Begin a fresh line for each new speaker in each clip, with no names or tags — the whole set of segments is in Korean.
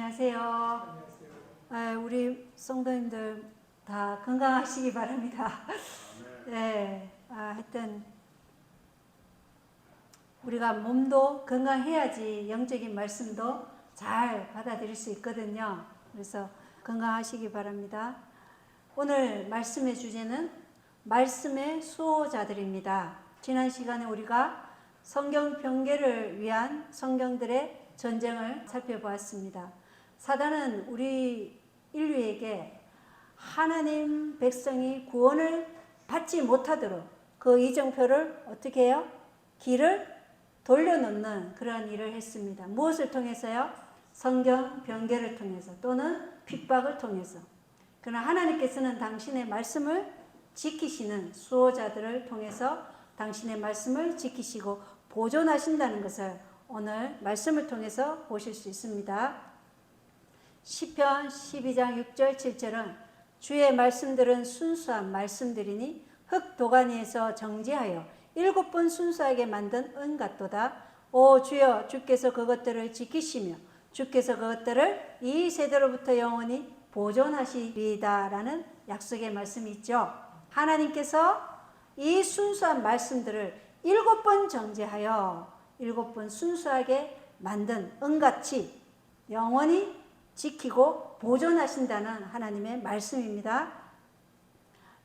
안녕하세요. 우리 성도님들 다 건강하시기 바랍니다. 네, 하여튼 우리가 몸도 건강해야지 영적인 말씀도 잘 받아들일 수 있거든요. 그래서 건강하시기 바랍니다. 오늘 말씀의 주제는 말씀의 수호자들입니다. 지난 시간에 우리가 성경 변개를 위한 성경들의 전쟁을 살펴보았습니다. 사단은 우리 인류에게 하나님 백성이 구원을 받지 못하도록 그 이정표를 어떻게 해요? 길을 돌려놓는 그러한 일을 했습니다. 무엇을 통해서요? 성경 변개를 통해서 또는 핍박을 통해서. 그러나 하나님께서는 당신의 말씀을 지키시는 수호자들을 통해서 당신의 말씀을 지키시고 보존하신다는 것을 오늘 말씀을 통해서 보실 수 있습니다. 시편 12장 6절 7절은 주의 말씀들은 순수한 말씀들이니 흙 도가니에서 정지하여 7번 순수하게 만든 은 같도다. 오 주여, 주께서 그것들을 지키시며 주께서 그것들을 이 세대로부터 영원히 보존하시리이다 라는 약속의 말씀이 있죠. 하나님께서 이 순수한 말씀들을 7번 정지하여 7번 순수하게 만든 은같이 영원히 지키고 보존하신다는 하나님의 말씀입니다.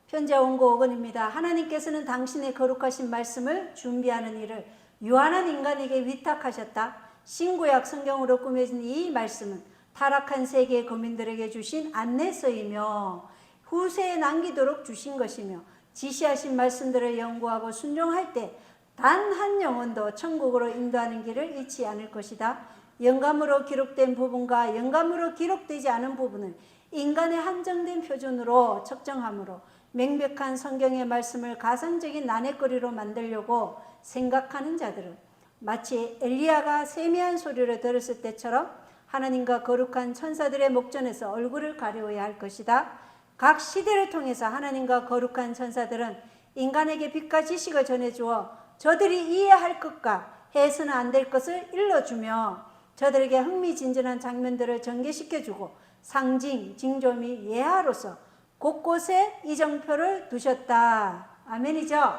편지와 원고 5권입니다. 하나님께서는 당신의 거룩하신 말씀을 준비하는 일을 유한한 인간에게 위탁하셨다. 신구약 성경으로 꾸며진 이 말씀은 타락한 세계의 거민들에게 주신 안내서이며 후세에 남기도록 주신 것이며 지시하신 말씀들을 연구하고 순종할 때 단 한 영혼도 천국으로 인도하는 길을 잃지 않을 것이다. 영감으로 기록된 부분과 영감으로 기록되지 않은 부분을 인간의 한정된 표준으로 측정함으로 명백한 성경의 말씀을 가상적인 나냇거리로 만들려고 생각하는 자들은 마치 엘리야가 세미한 소리를 들었을 때처럼 하나님과 거룩한 천사들의 목전에서 얼굴을 가려워야 할 것이다. 각 시대를 통해서 하나님과 거룩한 천사들은 인간에게 빛과 지식을 전해주어 저들이 이해할 것과 해서는 안 될 것을 일러주며 저들에게 흥미진진한 장면들을 전개시켜주고 상징, 징조 및 예화로서 곳곳에 이정표를 두셨다. 아멘이죠?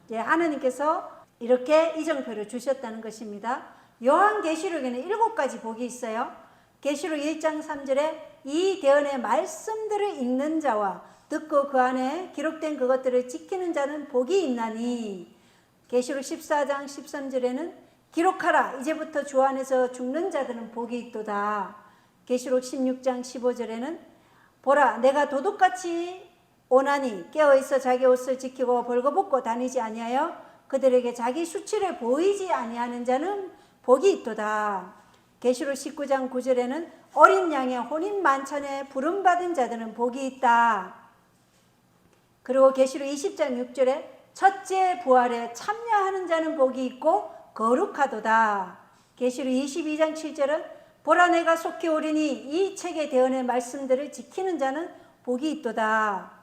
예, 하나님께서 이렇게 이정표를 주셨다는 것입니다. 요한계시록에는 7가지 복이 있어요. 계시록 1장 3절에 이 대언의 말씀들을 읽는 자와 듣고 그 안에 기록된 그것들을 지키는 자는 복이 있나니, 계시록 14장 13절에는 기록하라 이제부터 주 안에서 죽는 자들은 복이 있도다. 계시록 16장 15절에는 보라 내가 도둑같이 오나니 깨어있어 자기 옷을 지키고 벌거벗고 다니지 아니하여 그들에게 자기 수치를 보이지 아니하는 자는 복이 있도다. 계시록 19장 9절에는 어린 양의 혼인 만찬에 부름받은 자들은 복이 있다. 그리고 계시록 20장 6절에 첫째 부활에 참여하는 자는 복이 있고 거룩하도다. 계시록 22장 7절은 보라 내가 속히 오리니 이 책의 대언의 말씀들을 지키는 자는 복이 있도다.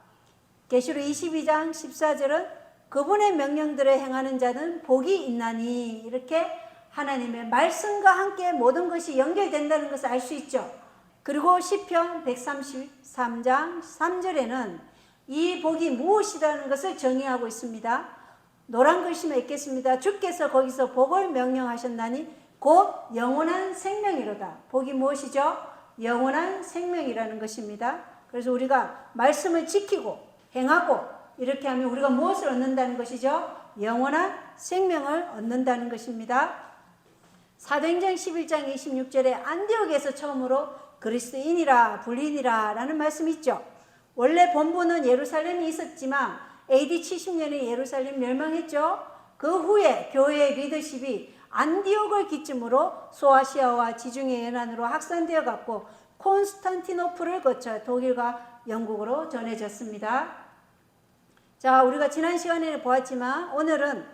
계시록 22장 14절은 그분의 명령들을 행하는 자는 복이 있나니, 이렇게 하나님의 말씀과 함께 모든 것이 연결된다는 것을 알 수 있죠. 그리고 시편 133장 3절에는 이 복이 무엇이라는 것을 정의하고 있습니다. 노란 글씨만 읽겠습니다. 주께서 거기서 복을 명령하셨나니 곧 영원한 생명이로다. 복이 무엇이죠? 영원한 생명이라는 것입니다. 그래서 우리가 말씀을 지키고 행하고 이렇게 하면 우리가 무엇을 얻는다는 것이죠? 영원한 생명을 얻는다는 것입니다. 사도행전 11장 26절에 안디옥에서 처음으로 그리스도인이라 불리니라 라는 말씀이 있죠. 원래 본부는 예루살렘이 있었지만 AD 70년에 예루살렘 멸망했죠. 그 후에 교회의 리더십이 안디옥을 기점으로 소아시아와 지중해 연안으로 확산되어 갔고 콘스탄티노플을 거쳐 독일과 영국으로 전해졌습니다. 자, 우리가 지난 시간에 보았지만 오늘은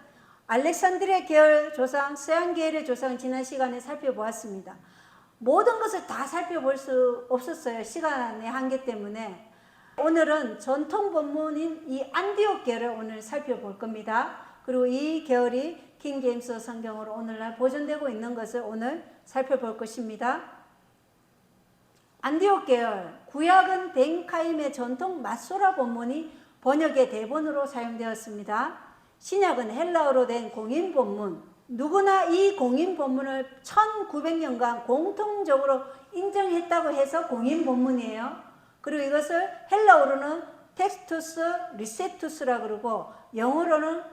알렉산드리아 계열 조상, 서양 계열의 조상 지난 시간에 살펴보았습니다. 모든 것을 다 살펴볼 수 없었어요. 시간의 한계 때문에. 오늘은 전통 본문인 이 안디옥 계열을 오늘 살펴볼 겁니다. 그리고 이 계열이 킹제임스 성경으로 오늘날 보존되고 있는 것을 오늘 살펴볼 것입니다. 안디옥 계열, 구약은 벤카임의 전통 마소라 본문이 번역의 대본으로 사용되었습니다. 신약은 헬라어로 된 공인 본문, 누구나 이 공인 본문을 1900년간 공통적으로 인정했다고 해서 공인 본문이에요. 그리고 이것을 헬라어로는 텍스투스 리세투스라 그러고 영어로는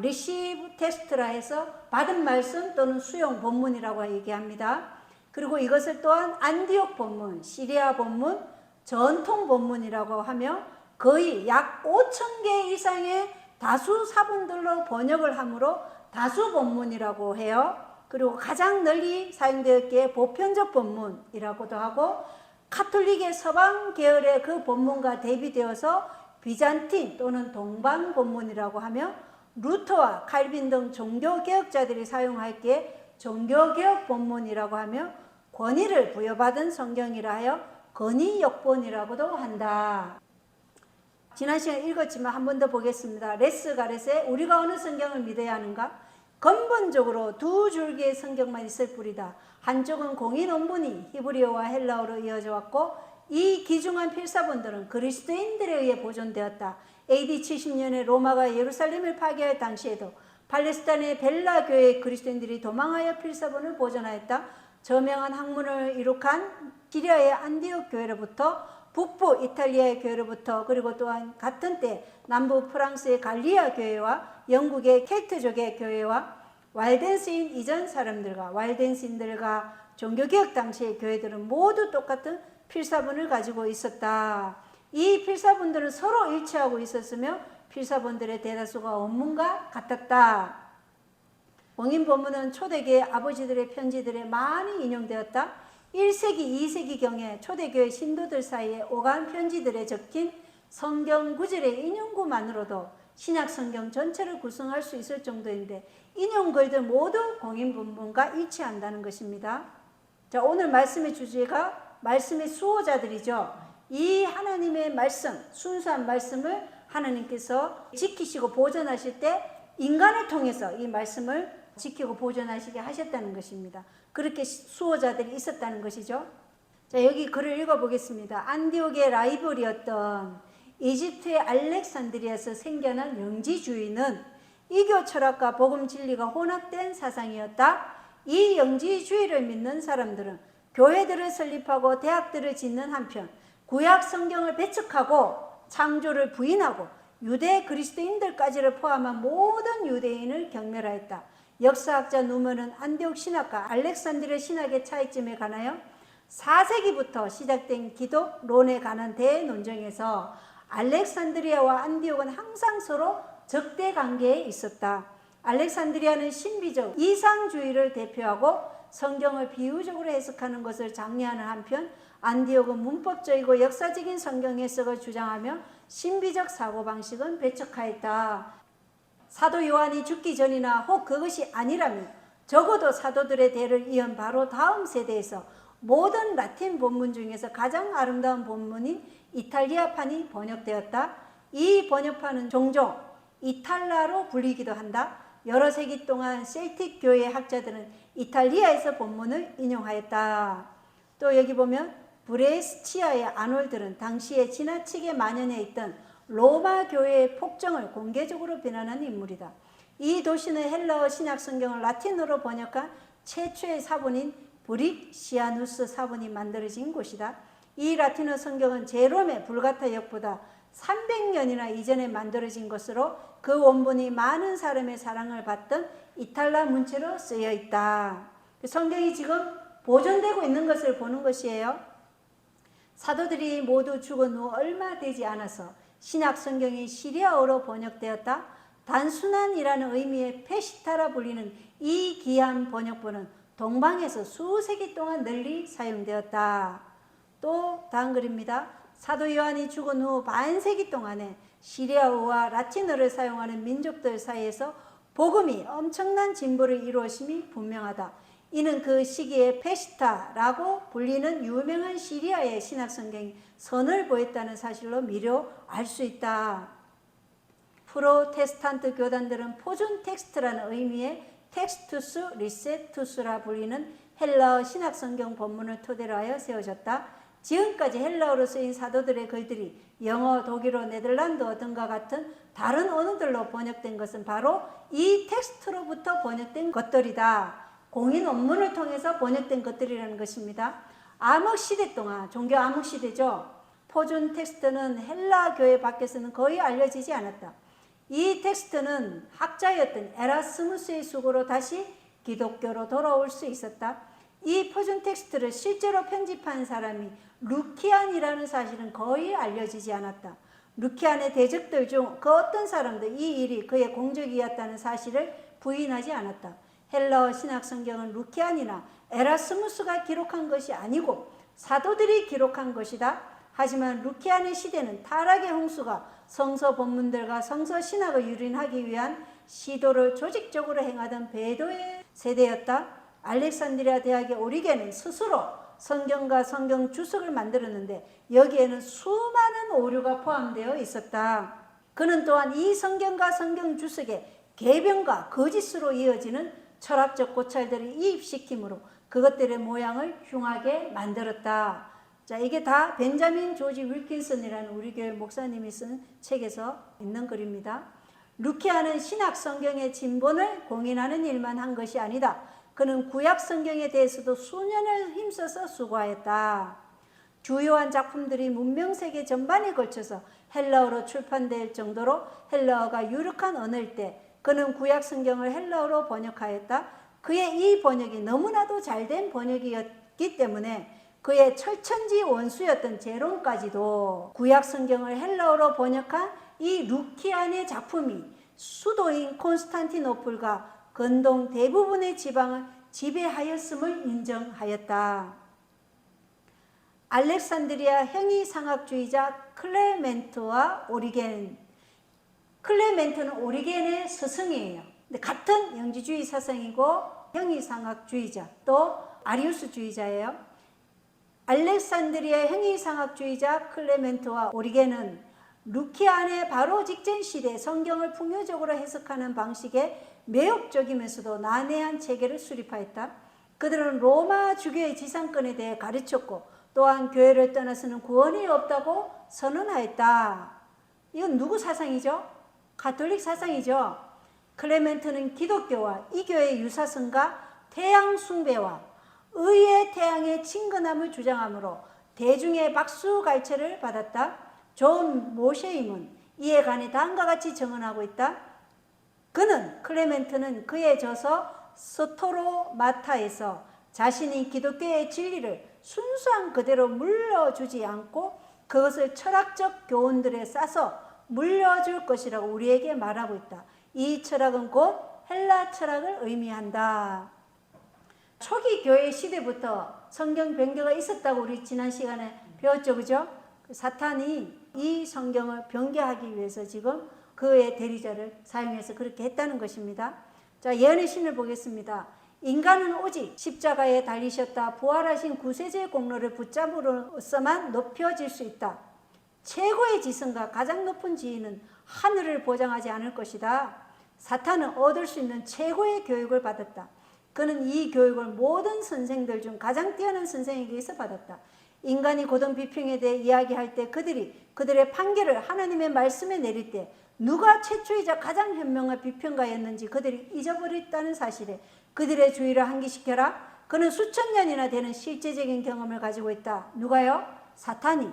리시브 텍스트라 해서 받은 말씀 또는 수용 본문이라고 얘기합니다. 그리고 이것을 또한 안디옥 본문, 시리아 본문, 전통 본문이라고 하며 거의 약 5,000개 이상의 다수 사본들로 번역을 하므로 다수 본문이라고 해요. 그리고 가장 널리 사용되었기에 보편적 본문이라고도 하고 카톨릭의 서방 계열의 그 본문과 대비되어서 비잔틴 또는 동방 본문이라고 하며 루터와 칼빈 등 종교개혁자들이 사용하기에 종교개혁 본문이라고 하며 권위를 부여받은 성경이라 하여 권위역본이라고도 한다. 지난 시간에 읽었지만 한 번 더 보겠습니다. 레스 가렛의 우리가 어느 성경을 믿어야 하는가? 근본적으로 두 줄기의 성경만 있을 뿐이다. 한쪽은 공인 원문이 히브리어와 헬라어로 이어져 왔고 이 귀중한 필사본들은 그리스도인들에 의해 보존되었다. AD 70년에 로마가 예루살렘을 파괴할 당시에도 팔레스타인의 벨라 교회의 그리스도인들이 도망하여 필사본을 보존하였다. 저명한 학문을 이룩한 시리아의 안디옥 교회로부터 북부 이탈리아의 교회로부터 그리고 또한 같은 때 남부 프랑스의 갈리아 교회와 영국의 켈트족의 교회와 왈덴스인 이전 사람들과 왈덴스인들과 종교개혁 당시의 교회들은 모두 똑같은 필사본을 가지고 있었다. 이 필사본들은 서로 일치하고 있었으며 필사본들의 대다수가 원문과 같았다. 공인 본문은 초대교회 아버지들의 편지들에 많이 인용되었다. 1세기, 2세기경에 초대교회 신도들 사이에 오간 편지들에 적힌 성경 구절의 인용구만으로도 신약 성경 전체를 구성할 수 있을 정도인데 인용글들 모두 공인 본문과 일치한다는 것입니다. 자, 오늘 말씀의 주제가 말씀의 수호자들이죠. 이 하나님의 말씀, 순수한 말씀을 하나님께서 지키시고 보존하실 때 인간을 통해서 이 말씀을 지키고 보존하시게 하셨다는 것입니다. 그렇게 수호자들이 있었다는 것이죠. 자, 여기 글을 읽어보겠습니다. 안디옥의 라이벌이었던 이집트의 알렉산드리아에서 생겨난 영지주의는 이교 철학과 복음 진리가 혼합된 사상이었다. 이 영지주의를 믿는 사람들은 교회들을 설립하고 대학들을 짓는 한편 구약 성경을 배척하고 창조를 부인하고 유대 그리스도인들까지를 포함한 모든 유대인을 경멸하였다. 역사학자 누먼은 안디옥 신학과 알렉산드리아 신학의 차이점에 관하여 4세기부터 시작된 기독론에 관한 대논쟁에서 알렉산드리아와 안디옥은 항상 서로 적대 관계에 있었다. 알렉산드리아는 신비적 이상주의를 대표하고 성경을 비유적으로 해석하는 것을 장려하는 한편 안디옥은 문법적이고 역사적인 성경 해석을 주장하며 신비적 사고방식은 배척하였다. 사도 요한이 죽기 전이나 혹 그것이 아니라면 적어도 사도들의 대를 이은 바로 다음 세대에서 모든 라틴 본문 중에서 가장 아름다운 본문인 이탈리아판이 번역되었다. 이 번역판은 종종 이탈라로 불리기도 한다. 여러 세기 동안 셀틱 교회 학자들은 이탈리아에서 본문을 인용하였다. 또 여기 보면 브레스치아의 아놀드는 당시에 지나치게 만연해 있던 로마 교회의 폭정을 공개적으로 비난한 인물이다. 이 도시는 헬라어 신약 성경을 라틴어로 번역한 최초의 사본인 브릭시아누스 사본이 만들어진 곳이다. 이 라틴어 성경은 제롬의 불가타 역보다 300년이나 이전에 만들어진 것으로 그 원본이 많은 사람의 사랑을 받던 이탈라 문체로 쓰여 있다. 성경이 지금 보존되고 있는 것을 보는 것이에요. 사도들이 모두 죽은 후 얼마 되지 않아서 신약 성경이 시리아어로 번역되었다. 단순한이라는 의미의 페시타라 불리는 이 귀한 번역본은 동방에서 수세기 동안 널리 사용되었다. 또 다음 글입니다. 사도 요한이 죽은 후 반세기 동안에 시리아어와 라틴어를 사용하는 민족들 사이에서 복음이 엄청난 진보를 이루었음이 분명하다. 이는 그 시기에 페시타라고 불리는 유명한 시리아의 신약 성경이 선을 보였다는 사실로 미려 알 수 있다. 프로테스탄트 교단들은 포준 텍스트라는 의미의 텍스투스 리세투스라 불리는 헬라어 신약 성경 본문을 토대로 하여 세워졌다. 지금까지 헬라어로 쓰인 사도들의 글들이 영어, 독일어, 네덜란드어 등과 같은 다른 언어들로 번역된 것은 바로 이 텍스트로부터 번역된 것들이다. 공인 원문을 통해서 번역된 것들이라는 것입니다. 암흑시대 동안, 종교 암흑시대죠. 표준 텍스트는 헬라 교회 밖에서는 거의 알려지지 않았다. 이 텍스트는 학자였던 에라스무스의 수고로 다시 기독교로 돌아올 수 있었다. 이 표준 텍스트를 실제로 편집한 사람이 루키안이라는 사실은 거의 알려지지 않았다. 루키안의 대적들 중 그 어떤 사람도 이 일이 그의 공적이었다는 사실을 부인하지 않았다. 헬라어 신학 성경은 루키안이나 에라스무스가 기록한 것이 아니고 사도들이 기록한 것이다. 하지만 루키안의 시대는 타락의 홍수가 성서 본문들과 성서 신학을 유린하기 위한 시도를 조직적으로 행하던 배도의 세대였다. 알렉산드리아 대학의 오리겐은 스스로 성경과 성경 주석을 만들었는데 여기에는 수많은 오류가 포함되어 있었다. 그는 또한 이 성경과 성경 주석에 개변과 거짓으로 이어지는 철학적 고찰들을 이입시키므로 그것들의 모양을 흉하게 만들었다. 자, 이게 다 벤자민 조지 윌킨슨이라는 우리 교회 목사님이 쓴 책에서 있는 글입니다. 루키아는 신학 성경의 진본을 공인하는 일만 한 것이 아니다. 그는 구약 성경에 대해서도 수년을 힘써서 수고하였다. 주요한 작품들이 문명세계 전반에 걸쳐서 헬라어로 출판될 정도로 헬라어가 유력한 언어일 때 그는 구약 성경을 헬라어로 번역하였다. 그의 이 번역이 너무나도 잘된 번역이었기 때문에 그의 철천지 원수였던 제롬까지도 구약 성경을 헬라어로 번역한 이 루키안의 작품이 수도인 콘스탄티노플과 근동 대부분의 지방을 지배하였음을 인정하였다. 알렉산드리아 행위상학주의자 클레멘트와 오리겐. 클레멘트는 오리겐의 스승이에요. 근데 같은 영지주의 사상이고 행위상학주의자, 또 아리우스주의자예요. 알렉산드리아 행위상학주의자 클레멘트와 오리겐은 루키안의 바로 직전 시대 성경을 풍요적으로 해석하는 방식에 매혹적이면서도 난해한 체계를 수립하였다. 그들은 로마 주교의 지상권에 대해 가르쳤고 또한 교회를 떠나서는 구원이 없다고 선언하였다. 이건 누구 사상이죠? 가톨릭 사상이죠. 클레멘트는 기독교와 이 교회의 유사성과 태양 숭배와 의의 태양의 친근함을 주장하므로 대중의 박수갈채를 받았다. 존 모셰임은 이에 관해 다음과 같이 증언하고 있다. 클레멘트는 그의 저서 스토로마타에서 자신이 기독교의 진리를 순수한 그대로 물려주지 않고 그것을 철학적 교훈들에 싸서 물려줄 것이라고 우리에게 말하고 있다. 이 철학은 곧 헬라 철학을 의미한다. 초기 교회 시대부터 성경 변경가 있었다고 우리 지난 시간에 배웠죠, 그죠? 사탄이 이 성경을 변개하기 위해서 지금 그의 대리자를 사용해서 그렇게 했다는 것입니다. 자, 예언의 신을 보겠습니다. 인간은 오직 십자가에 달리셨다 부활하신 구세주의 공로를 붙잡으로서만 높여질 수 있다. 최고의 지성과 가장 높은 지위는 하늘을 보장하지 않을 것이다. 사탄은 얻을 수 있는 최고의 교육을 받았다. 그는 이 교육을 모든 선생들 중 가장 뛰어난 선생에게서 받았다. 인간이 고등 비평에 대해 이야기할 때 그들의 판결을 하나님의 말씀에 내릴 때 누가 최초이자 가장 현명한 비평가였는지 그들이 잊어버렸다는 사실에 그들의 주의를 환기시켜라. 그는 수천 년이나 되는 실제적인 경험을 가지고 있다. 누가요? 사탄이.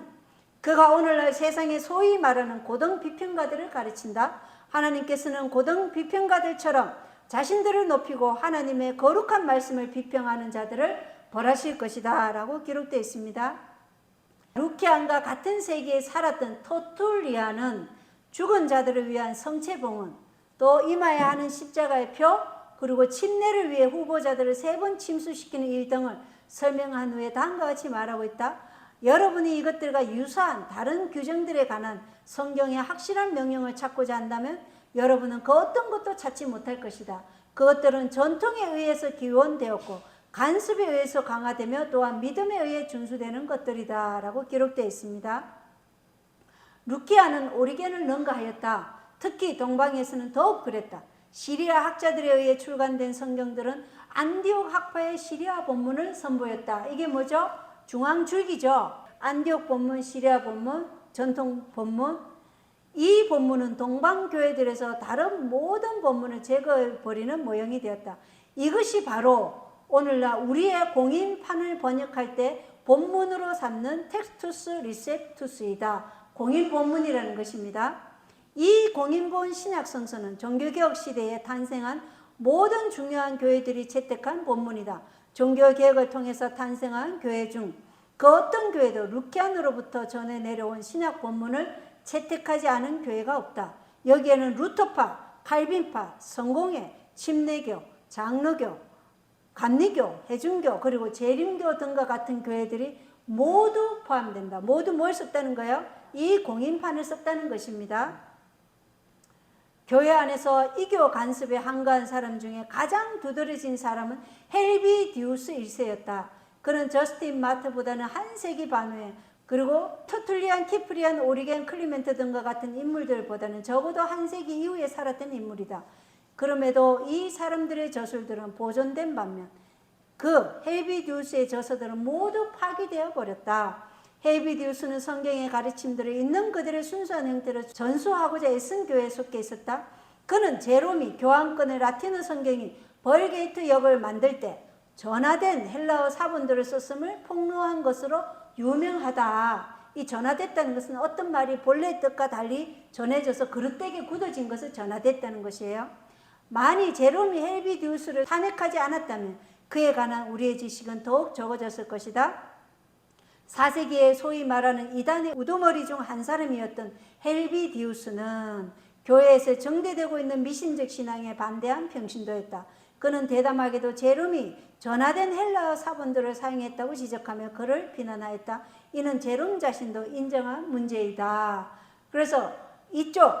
그가 오늘날 세상에 소위 말하는 고등 비평가들을 가르친다. 하나님께서는 고등 비평가들처럼 자신들을 높이고 하나님의 거룩한 말씀을 비평하는 자들을 벌하실 것이다 라고 기록되어 있습니다. 루키안과 같은 세기에 살았던 토툴리아는 죽은 자들을 위한 성체봉헌, 또 임하여야 하는 십자가의 표, 그리고 침례를 위해 후보자들을 3번 침수시키는 일 등을 설명한 후에 다음과 같이 말하고 있다. 여러분이 이것들과 유사한 다른 규정들에 관한 성경의 확실한 명령을 찾고자 한다면 여러분은 그 어떤 것도 찾지 못할 것이다. 그것들은 전통에 의해서 기원되었고 간섭에 의해서 강화되며 또한 믿음에 의해 준수되는 것들이다 라고 기록되어 있습니다. 루키아는 오리겐을 능가하였다. 특히 동방에서는 더욱 그랬다. 시리아 학자들에 의해 출간된 성경들은 안디옥 학파의 시리아 본문을 선보였다. 이게 뭐죠? 중앙줄기죠. 안디옥 본문, 시리아 본문, 전통 본문, 이 본문은 동방교회들에서 다른 모든 본문을 제거해버리는 모형이 되었다. 이것이 바로 오늘날 우리의 공인판을 번역할 때 본문으로 삼는 텍스투스 리셉투스이다. 공인 본문이라는 것입니다. 이 공인본 신약 성서는 종교개혁 시대에 탄생한 모든 중요한 교회들이 채택한 본문이다. 종교개혁을 통해서 탄생한 교회 중 그 어떤 교회도 루키안으로부터 전해 내려온 신약 본문을 채택하지 않은 교회가 없다. 여기에는 루터파, 칼빈파, 성공회, 침례교, 장로교, 감리교, 해중교, 그리고 재림교 등과 같은 교회들이 모두 포함된다. 모두 뭘 썼다는 거예요? 이 공인판을 썼다는 것입니다. 교회 안에서 이교 간섭에 한가한 사람 중에 가장 두드러진 사람은 헬비디우스 1세였다. 그는 저스틴 마트보다는 한 세기 반 후에, 그리고 터툴리안, 키프리안, 오리겐, 클리멘트 등과 같은 인물들보다는 적어도 한 세기 이후에 살았던 인물이다. 그럼에도 이 사람들의 저술들은 보존된 반면 그 헬비디우스의 저서들은 모두 파기되어 버렸다. 헬비디우스는 성경의 가르침들을 있는 그대로 순수한 형태로 전수하고자 애쓴 교회에 속해 있었다. 그는 제롬이 교황권의 라틴어 성경인 벌게이트 역을 만들 때 전화된 헬라어 사본들을 썼음을 폭로한 것으로 유명하다. 이 전화됐다는 것은 어떤 말이 본래의 뜻과 달리 전해져서 그릇되게 굳어진 것을 전화됐다는 것이에요. 만일 제롬이 헬비디우스를 탄핵하지 않았다면 그에 관한 우리의 지식은 더욱 적어졌을 것이다. 4세기에 소위 말하는 이단의 우두머리 중 한 사람이었던 헬비디우스는 교회에서 정대되고 있는 미신적 신앙에 반대한 평신도였다. 그는 대담하게도 제롬이 전화된 헬라어 사본들을 사용했다고 지적하며 그를 비난하였다. 이는 제롬 자신도 인정한 문제이다. 그래서 이쪽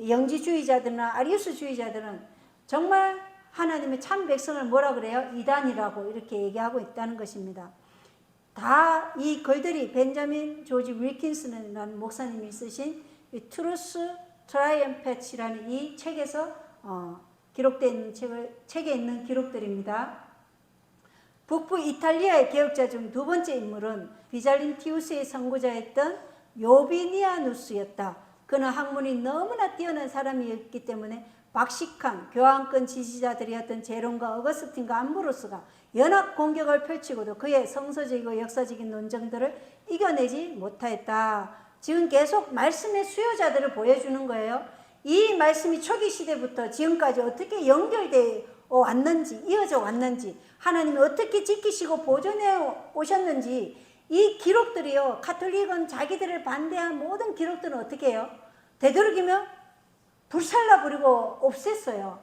영지주의자들이나 아리우스주의자들은 정말 하나님의 참 백성을 뭐라 그래요? 이단이라고 이렇게 얘기하고 있다는 것입니다. 다 이 글들이 벤자민 조지 윌킨슨이라는 목사님이 쓰신 트루스 트라이엄펫이라는 이 책에서 기록되어 있는 책에 있는 기록들입니다. 북부 이탈리아의 개혁자 중 두 번째 인물은 비잘린티우스의 선구자였던 요비니아누스였다. 그는 학문이 너무나 뛰어난 사람이었기 때문에 박식한 교황권 지지자들이었던 제롬과 어거스틴과 암브로스가 연합 공격을 펼치고도 그의 성서적이고 역사적인 논쟁들을 이겨내지 못하였다. 지금 계속 말씀의 수요자들을 보여주는 거예요. 이 말씀이 초기 시대부터 지금까지 어떻게 연결되어 왔는지, 이어져 왔는지, 하나님이 어떻게 지키시고 보존해 오셨는지, 이 기록들이요, 가톨릭은 자기들을 반대한 모든 기록들은 어떻게 해요? 되도록이면 불살라버리고 없앴어요.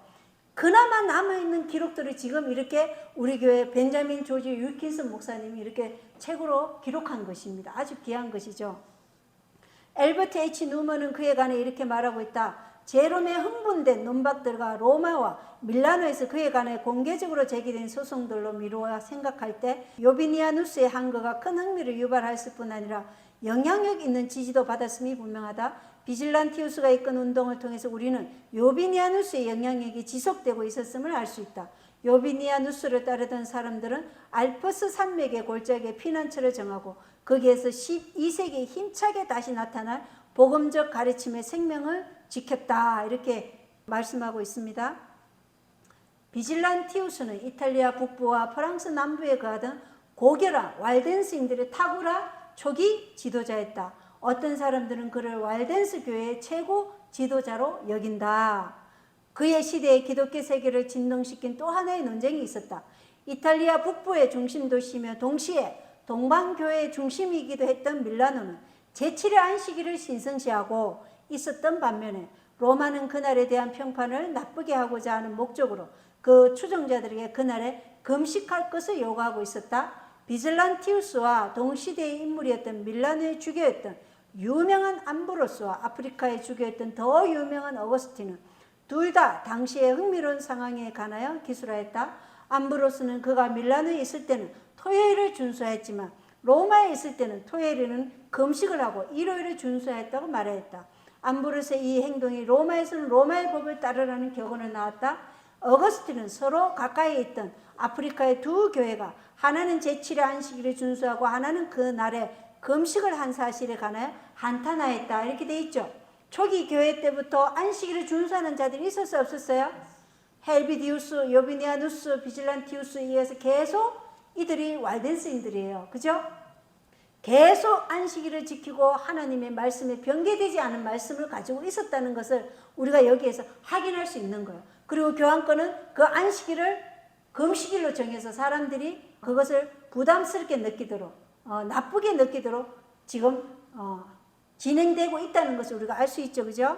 그나마 남아있는 기록들을 지금 이렇게 우리 교회 벤자민 조지 윌킨슨 목사님이 이렇게 책으로 기록한 것입니다. 아주 귀한 것이죠. 엘버트 H. 누먼은 그에 관해 이렇게 말하고 있다. 제롬의 흥분된 논박들과 로마와 밀라노에서 그에 관해 공개적으로 제기된 소송들로 미루어 생각할 때 요비니아누스의 한거가 큰 흥미를 유발했을 뿐 아니라 영향력 있는 지지도 받았음이 분명하다. 비질란티우스가 이끈 운동을 통해서 우리는 요비니아누스의 영향력이 지속되고 있었음을 알 수 있다. 요비니아누스를 따르던 사람들은 알프스 산맥의 골짜기에 피난처를 정하고 거기에서 12세기에 힘차게 다시 나타날 복음적 가르침의 생명을 지켰다. 이렇게 말씀하고 있습니다. 비질란티우스는 이탈리아 북부와 프랑스 남부에 거하던 고결한 왈덴스인들의 탁월한 초기 지도자였다. 어떤 사람들은 그를 왈덴스 교회의 최고 지도자로 여긴다. 그의 시대에 기독교 세계를 진동시킨 또 하나의 논쟁이 있었다. 이탈리아 북부의 중심 도시이며 동시에 동방교회의 중심이기도 했던 밀라노는 제7의 안식일을 신성시하고 있었던 반면에 로마는 그날에 대한 평판을 나쁘게 하고자 하는 목적으로 그 추종자들에게 그날에 금식할 것을 요구하고 있었다. 비즐란티우스와 동시대의 인물이었던 밀라노의 주교였던 유명한 암브로스와 아프리카의 주교였던 더 유명한 어거스틴은 둘 다 당시의 흥미로운 상황에 관하여 기술하였다. 암브로스는 그가 밀라노에 있을 때는 토요일을 준수했지만 로마에 있을 때는 토요일에는 금식을 하고 일요일을 준수했다고 말하였다. 암브로스의 이 행동이 로마에서는 로마의 법을 따르라는 격언을 낳았다. 어거스틴은 서로 가까이 있던 아프리카의 두 교회가 하나는 제7의 안식일을 준수하고 하나는 그 날에 금식을 한 사실에 관하여 한탄하였다. 이렇게 돼 있죠. 초기 교회 때부터 안식일을 준수하는 자들이 있었어요, 없었어요? 헬비디우스, 요비니아누스, 비질란티우스에 의해서 계속 이들이 왈덴스인들이에요. 그죠? 계속 안식일을 지키고 하나님의 말씀에 변개되지 않은 말씀을 가지고 있었다는 것을 우리가 여기에서 확인할 수 있는 거예요. 그리고 교황권은 그 안식일을 금식일로 정해서 사람들이 그것을 부담스럽게 느끼도록 나쁘게 느끼도록 지금 진행되고 있다는 것을 우리가 알 수 있죠. 그죠?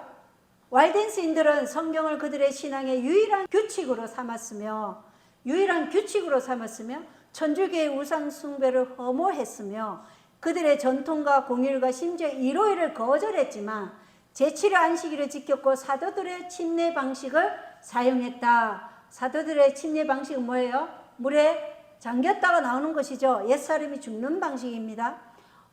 왈덴스인들은 성경을 그들의 신앙의 유일한 규칙으로 삼았으며 천주교의 우상 숭배를 혐오했으며 그들의 전통과 공휴일과 심지어 일요일을 거절했지만 제7일 안식일을 지켰고 사도들의 침례 방식을 사용했다. 사도들의 침례 방식은 뭐예요? 물에 잠겼다가 나오는 것이죠. 옛사람이 죽는 방식입니다.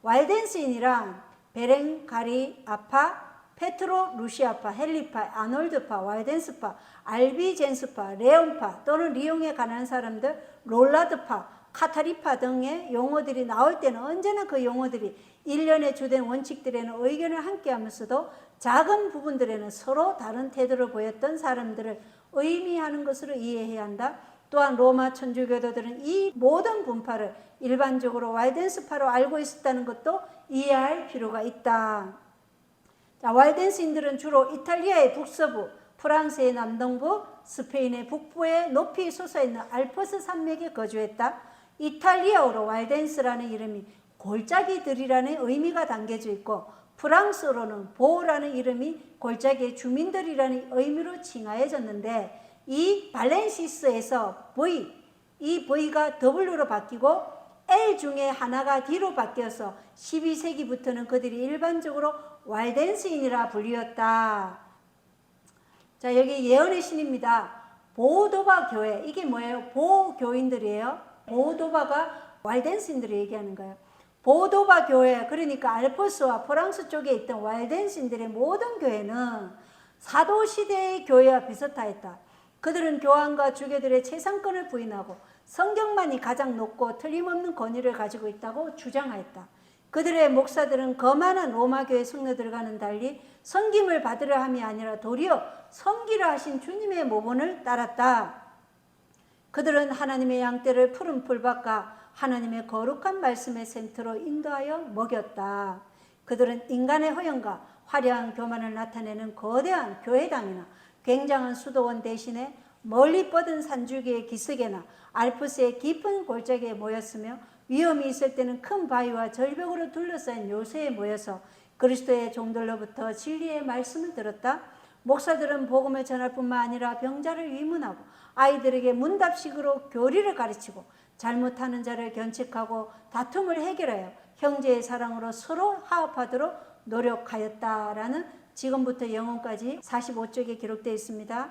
왈덴스인이란 베렌가리아파, 페트로 루시아파, 헬리파, 아놀드파, 왈덴스파, 알비젠스파, 레온파 또는 리옹에 관한 사람들, 롤라드파, 카타리파 등의 용어들이 나올 때는 언제나 그 용어들이 일련의 주된 원칙들에는 의견을 함께하면서도 작은 부분들에는 서로 다른 태도를 보였던 사람들을 의미하는 것으로 이해해야 한다. 또한 로마 천주교도들은 이 모든 분파를 일반적으로 왈덴스파로 알고 있었다는 것도 이해할 필요가 있다. 자, 왈덴스인들은 주로 이탈리아의 북서부, 프랑스의 남동부, 스페인의 북부에 높이 솟아있는 알프스 산맥에 거주했다. 이탈리아어로 왈덴스라는 이름이 골짜기들이라는 의미가 담겨져 있고 프랑스어로는 보라는 이름이 골짜기의 주민들이라는 의미로 칭하여졌는데 이 발렌시스에서 이 V가 W로 바뀌고 L 중에 하나가 D로 바뀌어서 12세기부터는 그들이 일반적으로 왈덴스인이라 불리었다. 자, 여기 예언의 신입니다. 보도바 교회, 이게 뭐예요? 보교인들이에요. 보도바가 왈덴스인들을 얘기하는 거예요. 보도바 교회, 그러니까 알프스와 프랑스 쪽에 있던 왈덴스인들의 모든 교회는 사도시대의 교회와 비슷하였다. 그들은 교황과 주교들의 재산권을 부인하고 성경만이 가장 높고 틀림없는 권위를 가지고 있다고 주장하였다. 그들의 목사들은 거만한 로마교회 성도들과는 달리 섬김을 받으려 함이 아니라 도리어 섬기려 하신 주님의 모본을 따랐다. 그들은 하나님의 양떼를 푸른 풀밭과 하나님의 거룩한 말씀의 센터로 인도하여 먹였다. 그들은 인간의 허영과 화려한 교만을 나타내는 거대한 교회당이나 굉장한 수도원 대신에 멀리 뻗은 산줄기의 기슭에나 알프스의 깊은 골짜기에 모였으며 위험이 있을 때는 큰 바위와 절벽으로 둘러싸인 요새에 모여서 그리스도의 종들로부터 진리의 말씀을 들었다. 목사들은 복음을 전할 뿐만 아니라 병자를 위문하고 아이들에게 문답식으로 교리를 가르치고 잘못하는 자를 견책하고 다툼을 해결하여 형제의 사랑으로 서로 화합하도록 노력하였다라는 지금부터 영혼까지 45쪽에 기록되어 있습니다.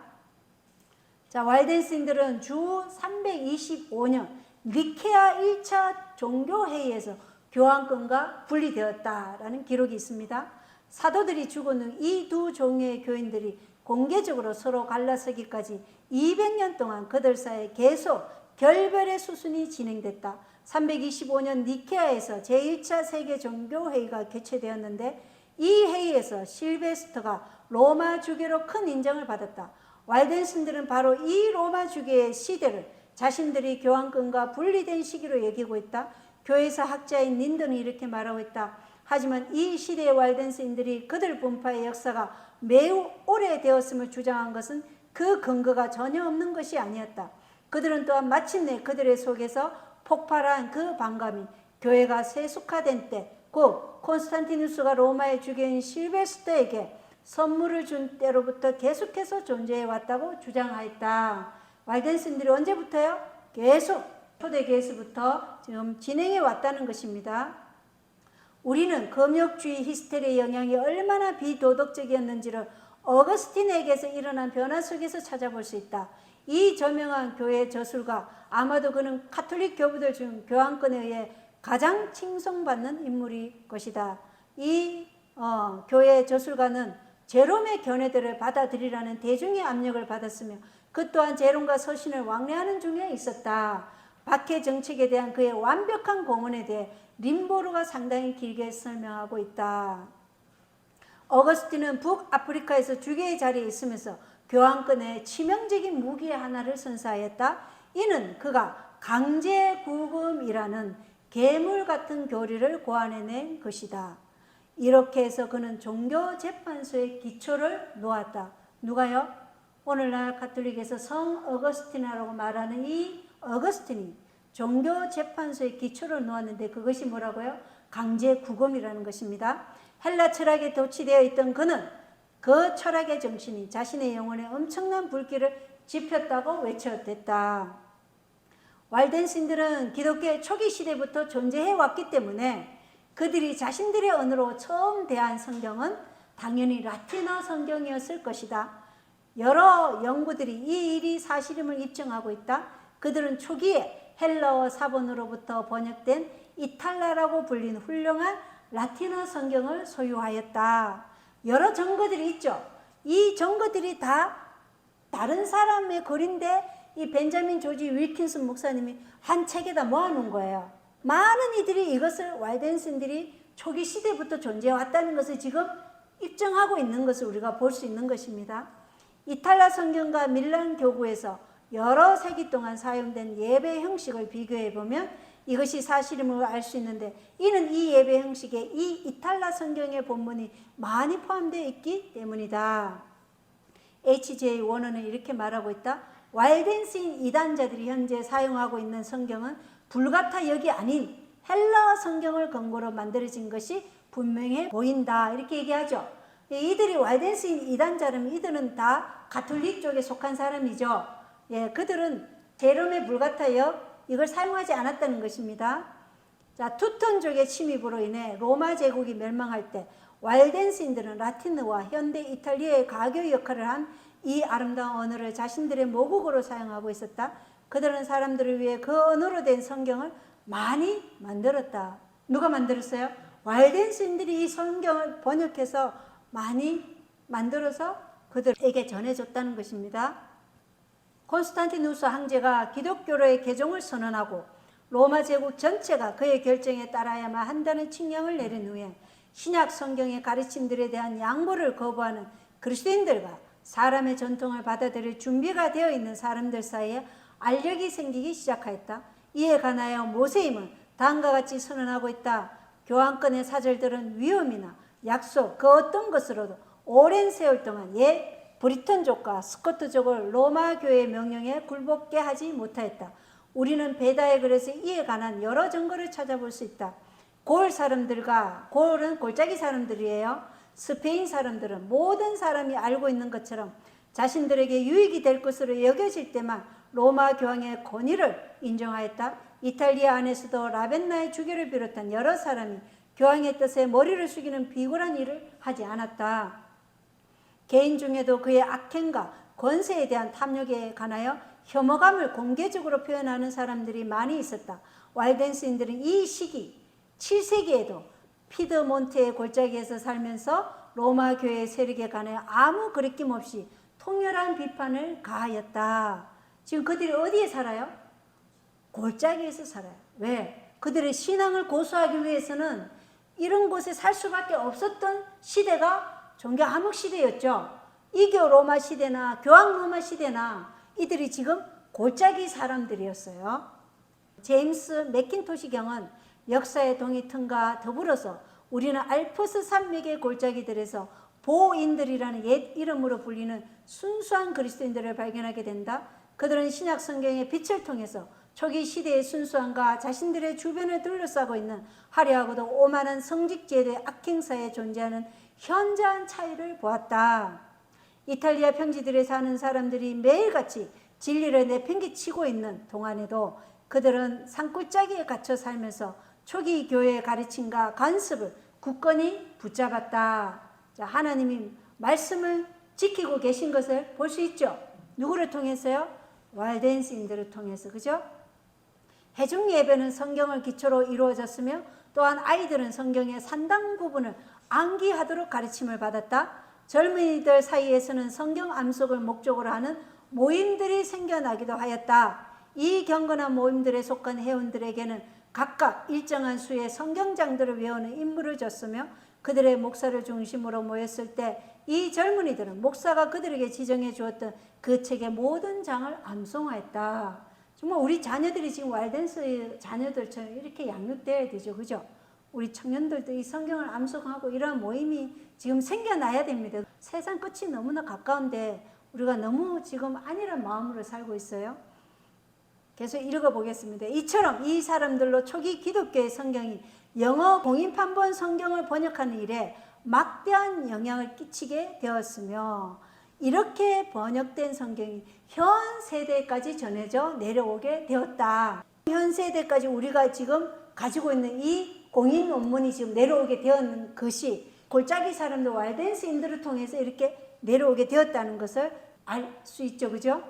자, 왈덴스인들은 주 325년 니케아 1차 종교회의에서 교황권과 분리되었다라는 기록이 있습니다. 사도들이 죽은 후 이 두 종의 교인들이 공개적으로 서로 갈라서기까지 200년 동안 그들 사이에 계속 결별의 수순이 진행됐다. 325년 니케아에서 제1차 세계 종교회의가 개최되었는데 이 회의에서 실베스터가 로마 주교로 큰 인정을 받았다. 왈덴스인들은 바로 이 로마 주교의 시대를 자신들이 교황권과 분리된 시기로 여기고 있다. 교회사 학자인 린던이 이렇게 말하고 있다. 하지만 이 시대의 왈덴스인들이 그들 분파의 역사가 매우 오래되었음을 주장한 것은 그 근거가 전혀 없는 것이 아니었다. 그들은 또한 마침내 그들의 속에서 폭발한 그 반감이 교회가 세속화된 때, 곧 콘스탄티누스가 로마의 주교인 실베스터에게 선물을 준 때로부터 계속해서 존재해 왔다고 주장하였다. 왈덴스인들이 언제부터요? 계속 초대교회에서부터 지금 진행해 왔다는 것입니다. 우리는 금욕주의 히스테리의 영향이 얼마나 비도덕적이었는지를 어거스틴에게서 일어난 변화 속에서 찾아볼 수 있다. 이 저명한 교회의 저술가, 아마도 그는 가톨릭 교부들 중 교황권에 의해 가장 칭송받는 인물일 것이다. 이 교회의 저술가는 제롬의 견해들을 받아들이라는 대중의 압력을 받았으며 그 또한 제롬과 서신을 왕래하는 중에 있었다. 박해 정책에 대한 그의 완벽한 공언에 대해 림보르가 상당히 길게 설명하고 있다. 어거스틴은 북아프리카에서 주교의 자리에 있으면서 교황권의 치명적인 무기 하나를 선사하였다. 이는 그가 강제구금이라는 괴물 같은 교리를 고안해낸 것이다. 이렇게 해서 그는 종교재판소의 기초를 놓았다. 누가요? 오늘날 가톨릭에서 성 어거스틴이라고 말하는 이 어거스틴이 종교재판소의 기초를 놓았는데 그것이 뭐라고요? 강제구금이라는 것입니다. 헬라 철학에 도취되어 있던 그는 그 철학의 정신이 자신의 영혼에 엄청난 불길을 지폈다고 외쳐댔다. walden스인들은 기독교의 초기 시대부터 존재해 왔기 때문에 그들이 자신들의 언어로 처음 대한 성경은 당연히 라틴어 성경이었을 것이다. 여러 연구들이 이 일이 사실임을 입증하고 있다. 그들은 초기에 헬라어 사본으로부터 번역된 이탈라라고 불린 훌륭한 라틴어 성경을 소유하였다. 여러 증거들이 있죠. 이 증거들이 다 다른 사람의 글인데 이 벤자민 조지 윌킨슨 목사님이 한 책에다 모아놓은 거예요. 많은 이들이 이것을 walden스인들이 초기 시대부터 존재해왔다는 것을 지금 입증하고 있는 것을 우리가 볼 수 있는 것입니다. 이탈라 성경과 밀란 교구에서 여러 세기 동안 사용된 예배 형식을 비교해 보면 이것이 사실임을 알 수 있는데, 이는 이 예배 형식에 이 이탈라 성경의 본문이 많이 포함되어 있기 때문이다. H.J. 워너는 이렇게 말하고 있다. walden스인 이단자들이 현재 사용하고 있는 성경은 불가타 역이 아닌 헬라어 성경을 근거로 만들어진 것이 분명해 보인다. 이렇게 얘기하죠. 이들이 walden스인 이단자라면 이들은 다 가톨릭 쪽에 속한 사람이죠. 예, 그들은 제롬의 불가타 역 이걸 사용하지 않았다는 것입니다. 자, 투턴족의 침입으로 인해 로마 제국이 멸망할 때 walden스인들은 라틴어와 현대 이탈리아의 가교 역할을 한 이 아름다운 언어를 자신들의 모국어로 사용하고 있었다. 그들은 사람들을 위해 그 언어로 된 성경을 많이 만들었다. 누가 만들었어요? walden스인들이 이 성경을 번역해서 많이 만들어서 그들에게 전해줬다는 것입니다. 콘스탄티누스 황제가 기독교로의 개종을 선언하고 로마 제국 전체가 그의 결정에 따라야만 한다는 칙령을 내린 후에 신약 성경의 가르침들에 대한 양보를 거부하는 그리스도인들과 사람의 전통을 받아들일 준비가 되어 있는 사람들 사이에 알력이 생기기 시작하였다. 이에 관하여 모세임은 다음과 같이 선언하고 있다. 교황권의 사절들은 위험이나 약속 그 어떤 것으로도 오랜 세월 동안 옛 브리턴족과 스코트족을 로마 교회의 명령에 굴복게 하지 못하였다. 우리는 베다의 글에서 이에 관한 여러 증거를 찾아볼 수 있다. 골 사람들과, 골은 골짜기 사람들이에요. 스페인 사람들은 모든 사람이 알고 있는 것처럼 자신들에게 유익이 될 것으로 여겨질 때만 로마 교황의 권위를 인정하였다. 이탈리아 안에서도 라벤나의 주교를 비롯한 여러 사람이 교황의 뜻에 머리를 숙이는 비굴한 일을 하지 않았다. 개인 중에도 그의 악행과 권세에 대한 탐욕에 관하여 혐오감을 공개적으로 표현하는 사람들이 많이 있었다. walden스인들은 이 시기 7세기에도 피드몬트의 골짜기에서 살면서 로마 교회의 세력에 관하여 아무 거리낌 없이 통렬한 비판을 가하였다. 지금 그들이 어디에 살아요? 골짜기에서 살아요. 왜? 그들의 신앙을 고수하기 위해서는 이런 곳에 살 수밖에 없었던 시대가 종교 암흑 시대였죠. 이교 로마 시대나 교황 로마 시대나 이들이 지금 골짜기 사람들이었어요. 제임스 맥킨토시 경은 역사의 동이튼과 더불어서 우리는 알프스 산맥의 골짜기들에서 보인들이라는 옛 이름으로 불리는 순수한 그리스도인들을 발견하게 된다. 그들은 신약 성경의 빛을 통해서 초기 시대의 순수함과 자신들의 주변을 둘러싸고 있는 화려하고도 오만한 성직제도의 악행사에 존재하는 현저한 차이를 보았다. 이탈리아 평지들에 사는 사람들이 매일같이 진리를 내팽개치고 있는 동안에도 그들은 산골짜기에 갇혀 살면서 초기 교회의 가르침과 관습을 굳건히 붙잡았다. 자, 하나님이 말씀을 지키고 계신 것을 볼 수 있죠. 누구를 통해서요? walden스인들을 통해서, 그죠? 회중 예배는 성경을 기초로 이루어졌으며 또한 아이들은 성경의 상당 부분을 암기하도록 가르침을 받았다. 젊은이들 사이에서는 성경 암송을 목적으로 하는 모임들이 생겨나기도 하였다. 이 경건한 모임들에 속한 회원들에게는 각각 일정한 수의 성경장들을 외우는 임무를 줬으며 그들의 목사를 중심으로 모였을 때 이 젊은이들은 목사가 그들에게 지정해 주었던 그 책의 모든 장을 암송하였다. 정말 우리 자녀들이 지금 와일den스의 자녀들처럼 이렇게 양육되어야 되죠. 그죠? 우리 청년들도 이 성경을 암송하고 이러한 모임이 지금 생겨나야 됩니다. 세상 끝이 너무나 가까운데 우리가 너무 지금 안일한 마음으로 살고 있어요. 계속 읽어보겠습니다. 이처럼 이 사람들로 초기 기독교의 성경이 영어 공인판본 성경을 번역하는 일에 막대한 영향을 끼치게 되었으며 이렇게 번역된 성경이 현 세대까지 전해져 내려오게 되었다. 현 세대까지 우리가 지금 가지고 있는 이 공인 원문이 지금 내려오게 되었는 것이 골짜기 사람들 와일덴스인들을 통해서 이렇게 내려오게 되었다는 것을 알 수 있죠. 그죠?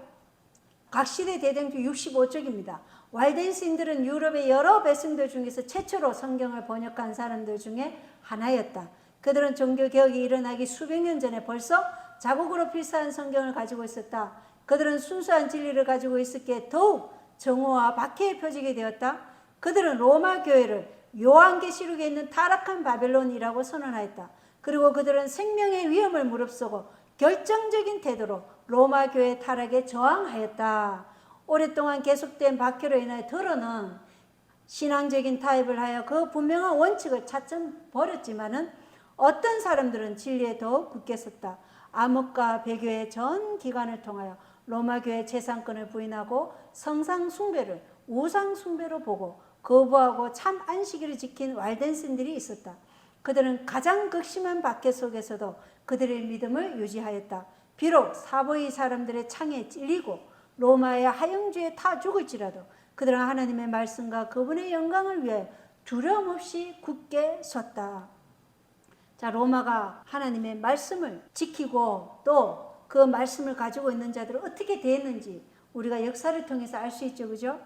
각 시대 대장주 65쪽입니다. 와일덴스인들은 유럽의 여러 백성들 중에서 최초로 성경을 번역한 사람들 중에 하나였다. 그들은 종교개혁이 일어나기 수백 년 전에 벌써 자국으로 필사한 성경을 가지고 있었다. 그들은 순수한 진리를 가지고 있었기에 더욱 정오와 박해의 표적이 되었다. 그들은 로마 교회를 요한계시록에 있는 타락한 바벨론이라고 선언하였다. 그리고 그들은 생명의 위험을 무릅쓰고 결정적인 태도로 로마 교회 타락에 저항하였다. 오랫동안 계속된 박해로 인하여 더러는 신앙적인 타협을 하여 그 분명한 원칙을 차츰 버렸지만은 어떤 사람들은 진리에 더욱 굳게 섰다. 암흑과 배교의 전 기간을 통하여 로마 교회 재산권을 부인하고 성상 숭배를 우상 숭배로 보고 거부하고 참 안식일을 지킨 와일덴스인들이 있었다. 그들은 가장 극심한 박해 속에서도 그들의 믿음을 유지하였다. 비록 사보이 사람들의 창에 찔리고 로마의 하영주에 타 죽을지라도 그들은 하나님의 말씀과 그분의 영광을 위해 두려움 없이 굳게 섰다. 자, 로마가 하나님의 말씀을 지키고 또 그 말씀을 가지고 있는 자들은 어떻게 되었는지 우리가 역사를 통해서 알 수 있죠. 그죠?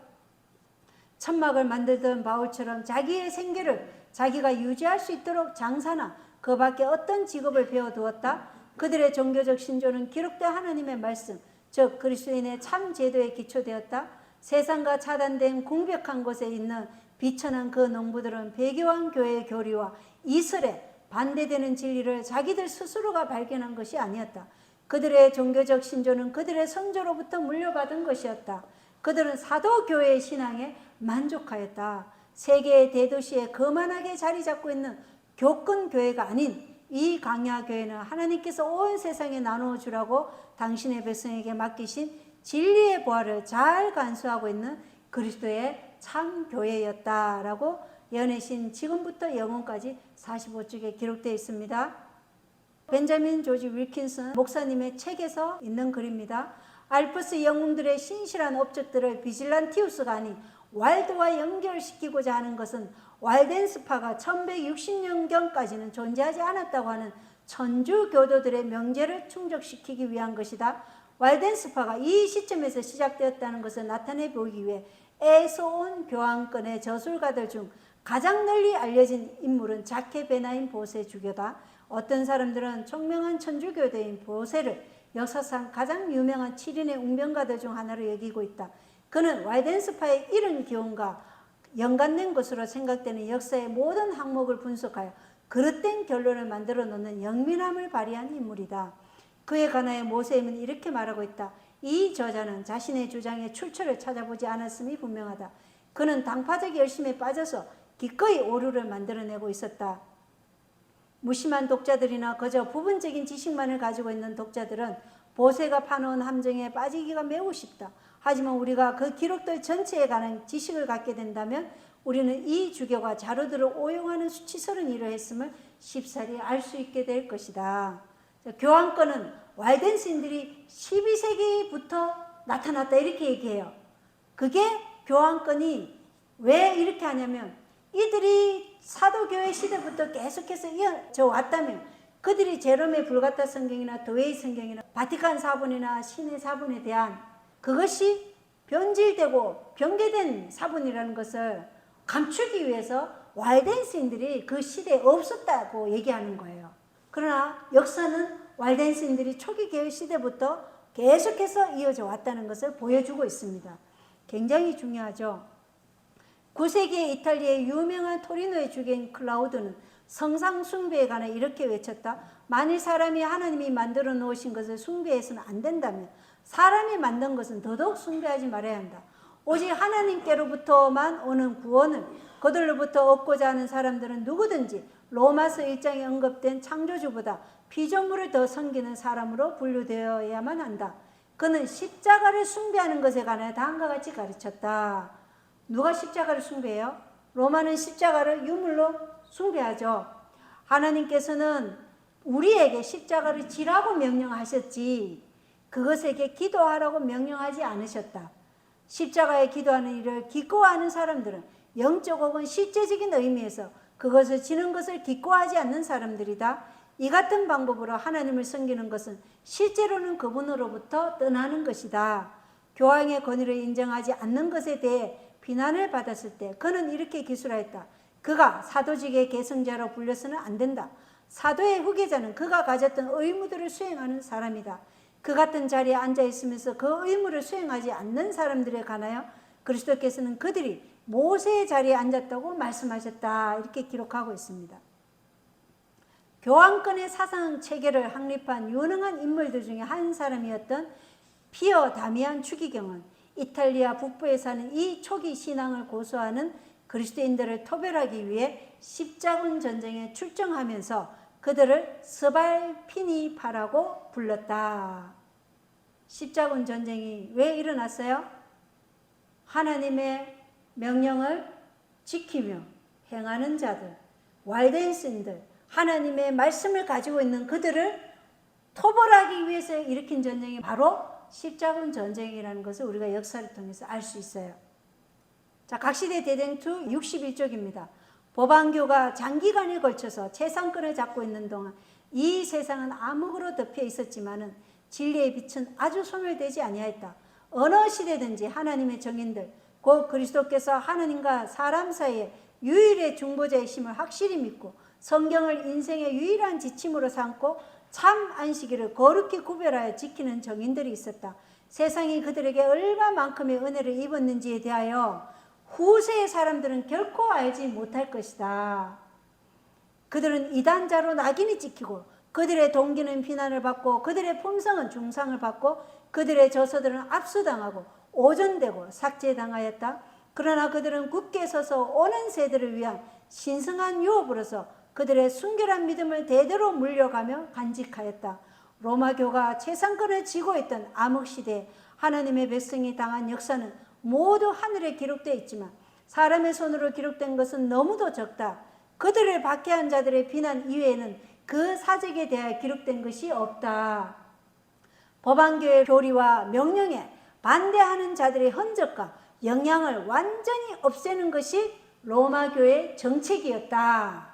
천막을 만들던 바울처럼 자기의 생계를 자기가 유지할 수 있도록 장사나 그 밖에 어떤 직업을 배워두었다. 그들의 종교적 신조는 기록된 하나님의 말씀, 즉 그리스도인의 참 제도에 기초되었다. 세상과 차단된 궁벽한 곳에 있는 비천한 그 농부들은 배교한 교회의 교리와 이슬에 반대되는 진리를 자기들 스스로가 발견한 것이 아니었다. 그들의 종교적 신조는 그들의 선조로부터 물려받은 것이었다. 그들은 사도교회의 신앙에 만족하였다. 세계의 대도시에 거만하게 자리 잡고 있는 교권교회가 아닌 이 강야교회는 하나님께서 온 세상에 나누어 주라고 당신의 백성에게 맡기신 진리의 보화를 잘 간수하고 있는 그리스도의 참 교회였다라고 예언하신 지금부터 영원까지 45쪽에 기록되어 있습니다. 벤자민 조지 윌킨슨 목사님의 책에서 있는 글입니다. 알프스 영웅들의 신실한 업적들을 비질란티우스가 아닌 와일드와 연결시키고자 하는 것은 와일덴스파가 1160년경까지는 존재하지 않았다고 하는 천주교도들의 명제를 충족시키기 위한 것이다. 와일덴스파가 이 시점에서 시작되었다는 것을 나타내 보이기 위해 에소온 교황권의 저술가들 중 가장 널리 알려진 인물은 자케 베나인 보세 주교다. 어떤 사람들은 총명한 천주교도인 보세를 역사상 가장 유명한 7인의 웅변가들 중 하나로 여기고 있다. 그는 와일덴스파의 이른 기원과 연관된 것으로 생각되는 역사의 모든 항목을 분석하여 그릇된 결론을 만들어 놓는 영민함을 발휘한 인물이다. 그에 관하여 모세임은 이렇게 말하고 있다. 이 저자는 자신의 주장의 출처를 찾아보지 않았음이 분명하다. 그는 당파적 열심에 빠져서 기꺼이 오류를 만들어내고 있었다. 무심한 독자들이나 그저 부분적인 지식만을 가지고 있는 독자들은 보세가 파놓은 함정에 빠지기가 매우 쉽다. 하지만 우리가 그 기록들 전체에 관한 지식을 갖게 된다면 우리는 이 주교가 자료들을 오용하는 수치스러운 일을 했음을 쉽사리 알 수 있게 될 것이다. 교황권은 와일덴스인들이 12세기부터 나타났다 이렇게 얘기해요. 그게 교황권이 왜 이렇게 하냐면 이들이 사도교회 시대부터 계속해서 이어져 왔다면 그들이 제롬의 불가타 성경이나 도웨이 성경이나 바티칸 사본이나 신의 사본에 대한 그것이 변질되고 변개된 사본이라는 것을 감추기 위해서 와일덴스인들이 그 시대에 없었다고 얘기하는 거예요. 그러나 역사는 와일덴스인들이 초기 교회 시대부터 계속해서 이어져 왔다는 것을 보여주고 있습니다. 굉장히 중요하죠. 9세기 이탈리아의 유명한 토리노의 주교인 클라우드는 성상 숭배에 관해 이렇게 외쳤다. 만일 사람이 하나님이 만들어 놓으신 것을 숭배해서는 안 된다면 사람이 만든 것은 더더욱 숭배하지 말아야 한다. 오직 하나님께로부터만 오는 구원을 그들로부터 얻고자 하는 사람들은 누구든지 로마서 1장에 언급된 창조주보다 피조물을 더 섬기는 사람으로 분류되어야만 한다. 그는 십자가를 숭배하는 것에 관해 다음과 같이 가르쳤다. 누가 십자가를 숭배해요? 로마는 십자가를 유물로 숭배하죠. 하나님께서는 우리에게 십자가를 지라고 명령하셨지 그것에게 기도하라고 명령하지 않으셨다. 십자가에 기도하는 일을 기꺼워하는 사람들은 영적 혹은 실제적인 의미에서 그것을 지는 것을 기꺼워하지 않는 사람들이다. 이 같은 방법으로 하나님을 섬기는 것은 실제로는 그분으로부터 떠나는 것이다. 교황의 권위를 인정하지 않는 것에 대해 비난을 받았을 때 그는 이렇게 기술하였다. 그가 사도직의 계승자로 불려서는 안 된다. 사도의 후계자는 그가 가졌던 의무들을 수행하는 사람이다. 그 같은 자리에 앉아 있으면서 그 의무를 수행하지 않는 사람들에 관하여 그리스도께서는 그들이 모세의 자리에 앉았다고 말씀하셨다. 이렇게 기록하고 있습니다. 교황권의 사상 체계를 확립한 유능한 인물들 중에 한 사람이었던 피어 다미안 추기경은 이탈리아 북부에 사는 이 초기 신앙을 고수하는 그리스도인들을 토벌하기 위해 십자군 전쟁에 출정하면서 그들을 스발피니파라고 불렀다. 십자군 전쟁이 왜 일어났어요? 하나님의 명령을 지키며 행하는 자들, 왈덴신들, 하나님의 말씀을 가지고 있는 그들을 토벌하기 위해서 일으킨 전쟁이 바로 십자군 전쟁이라는 것을 우리가 역사를 통해서 알 수 있어요. 자, 각시대 대쟁투 61쪽입니다. 법안교가 장기간에 걸쳐서 재상권을 잡고 있는 동안 이 세상은 암흑으로 덮여 있었지만은 진리의 빛은 아주 소멸되지 아니하였다. 어느 시대든지 하나님의 정인들, 곧 그리스도께서 하나님과 사람 사이에 유일의 중보자이심을 확실히 믿고 성경을 인생의 유일한 지침으로 삼고 참 안식일을 거룩히 구별하여 지키는 정인들이 있었다. 세상이 그들에게 얼마만큼의 은혜를 입었는지에 대하여 후세의 사람들은 결코 알지 못할 것이다. 그들은 이단자로 낙인이 찍히고 그들의 동기는 비난을 받고 그들의 품성은 중상을 받고 그들의 저서들은 압수당하고 오전되고 삭제당하였다. 그러나 그들은 굳게 서서 오는 세대를 위한 신성한 유업으로서 그들의 순결한 믿음을 대대로 물려가며 간직하였다. 로마교가 최상권을 쥐고 있던 암흑시대에 하나님의 백성이 당한 역사는 모두 하늘에 기록되어 있지만 사람의 손으로 기록된 것은 너무도 적다. 그들을 박해한 자들의 비난 이외에는 그 사적에 대하여 기록된 것이 없다. 법안교의 교리와 명령에 반대하는 자들의 흔적과 영향을 완전히 없애는 것이 로마교의 정책이었다.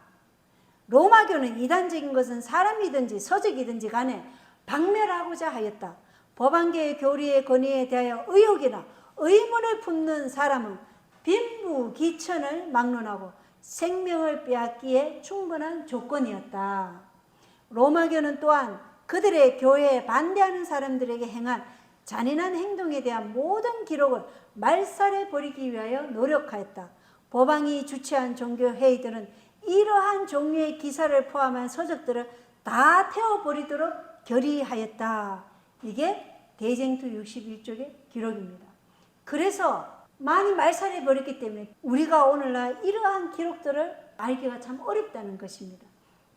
로마교는 이단적인 것은 사람이든지 서적이든지 간에 박멸하고자 하였다. 법안교의 교리의 권위에 대하여 의혹이나 의문을 품는 사람은 빈부귀천을 막론하고 생명을 빼앗기에 충분한 조건이었다. 로마교는 또한 그들의 교회에 반대하는 사람들에게 행한 잔인한 행동에 대한 모든 기록을 말살해 버리기 위하여 노력하였다. 법왕이 주최한 종교회의들은 이러한 종류의 기사를 포함한 서적들을 다 태워버리도록 결의하였다. 이게 대쟁투 61쪽의 기록입니다. 그래서 많이 말살해 버렸기 때문에 우리가 오늘날 이러한 기록들을 알기가 참 어렵다는 것입니다.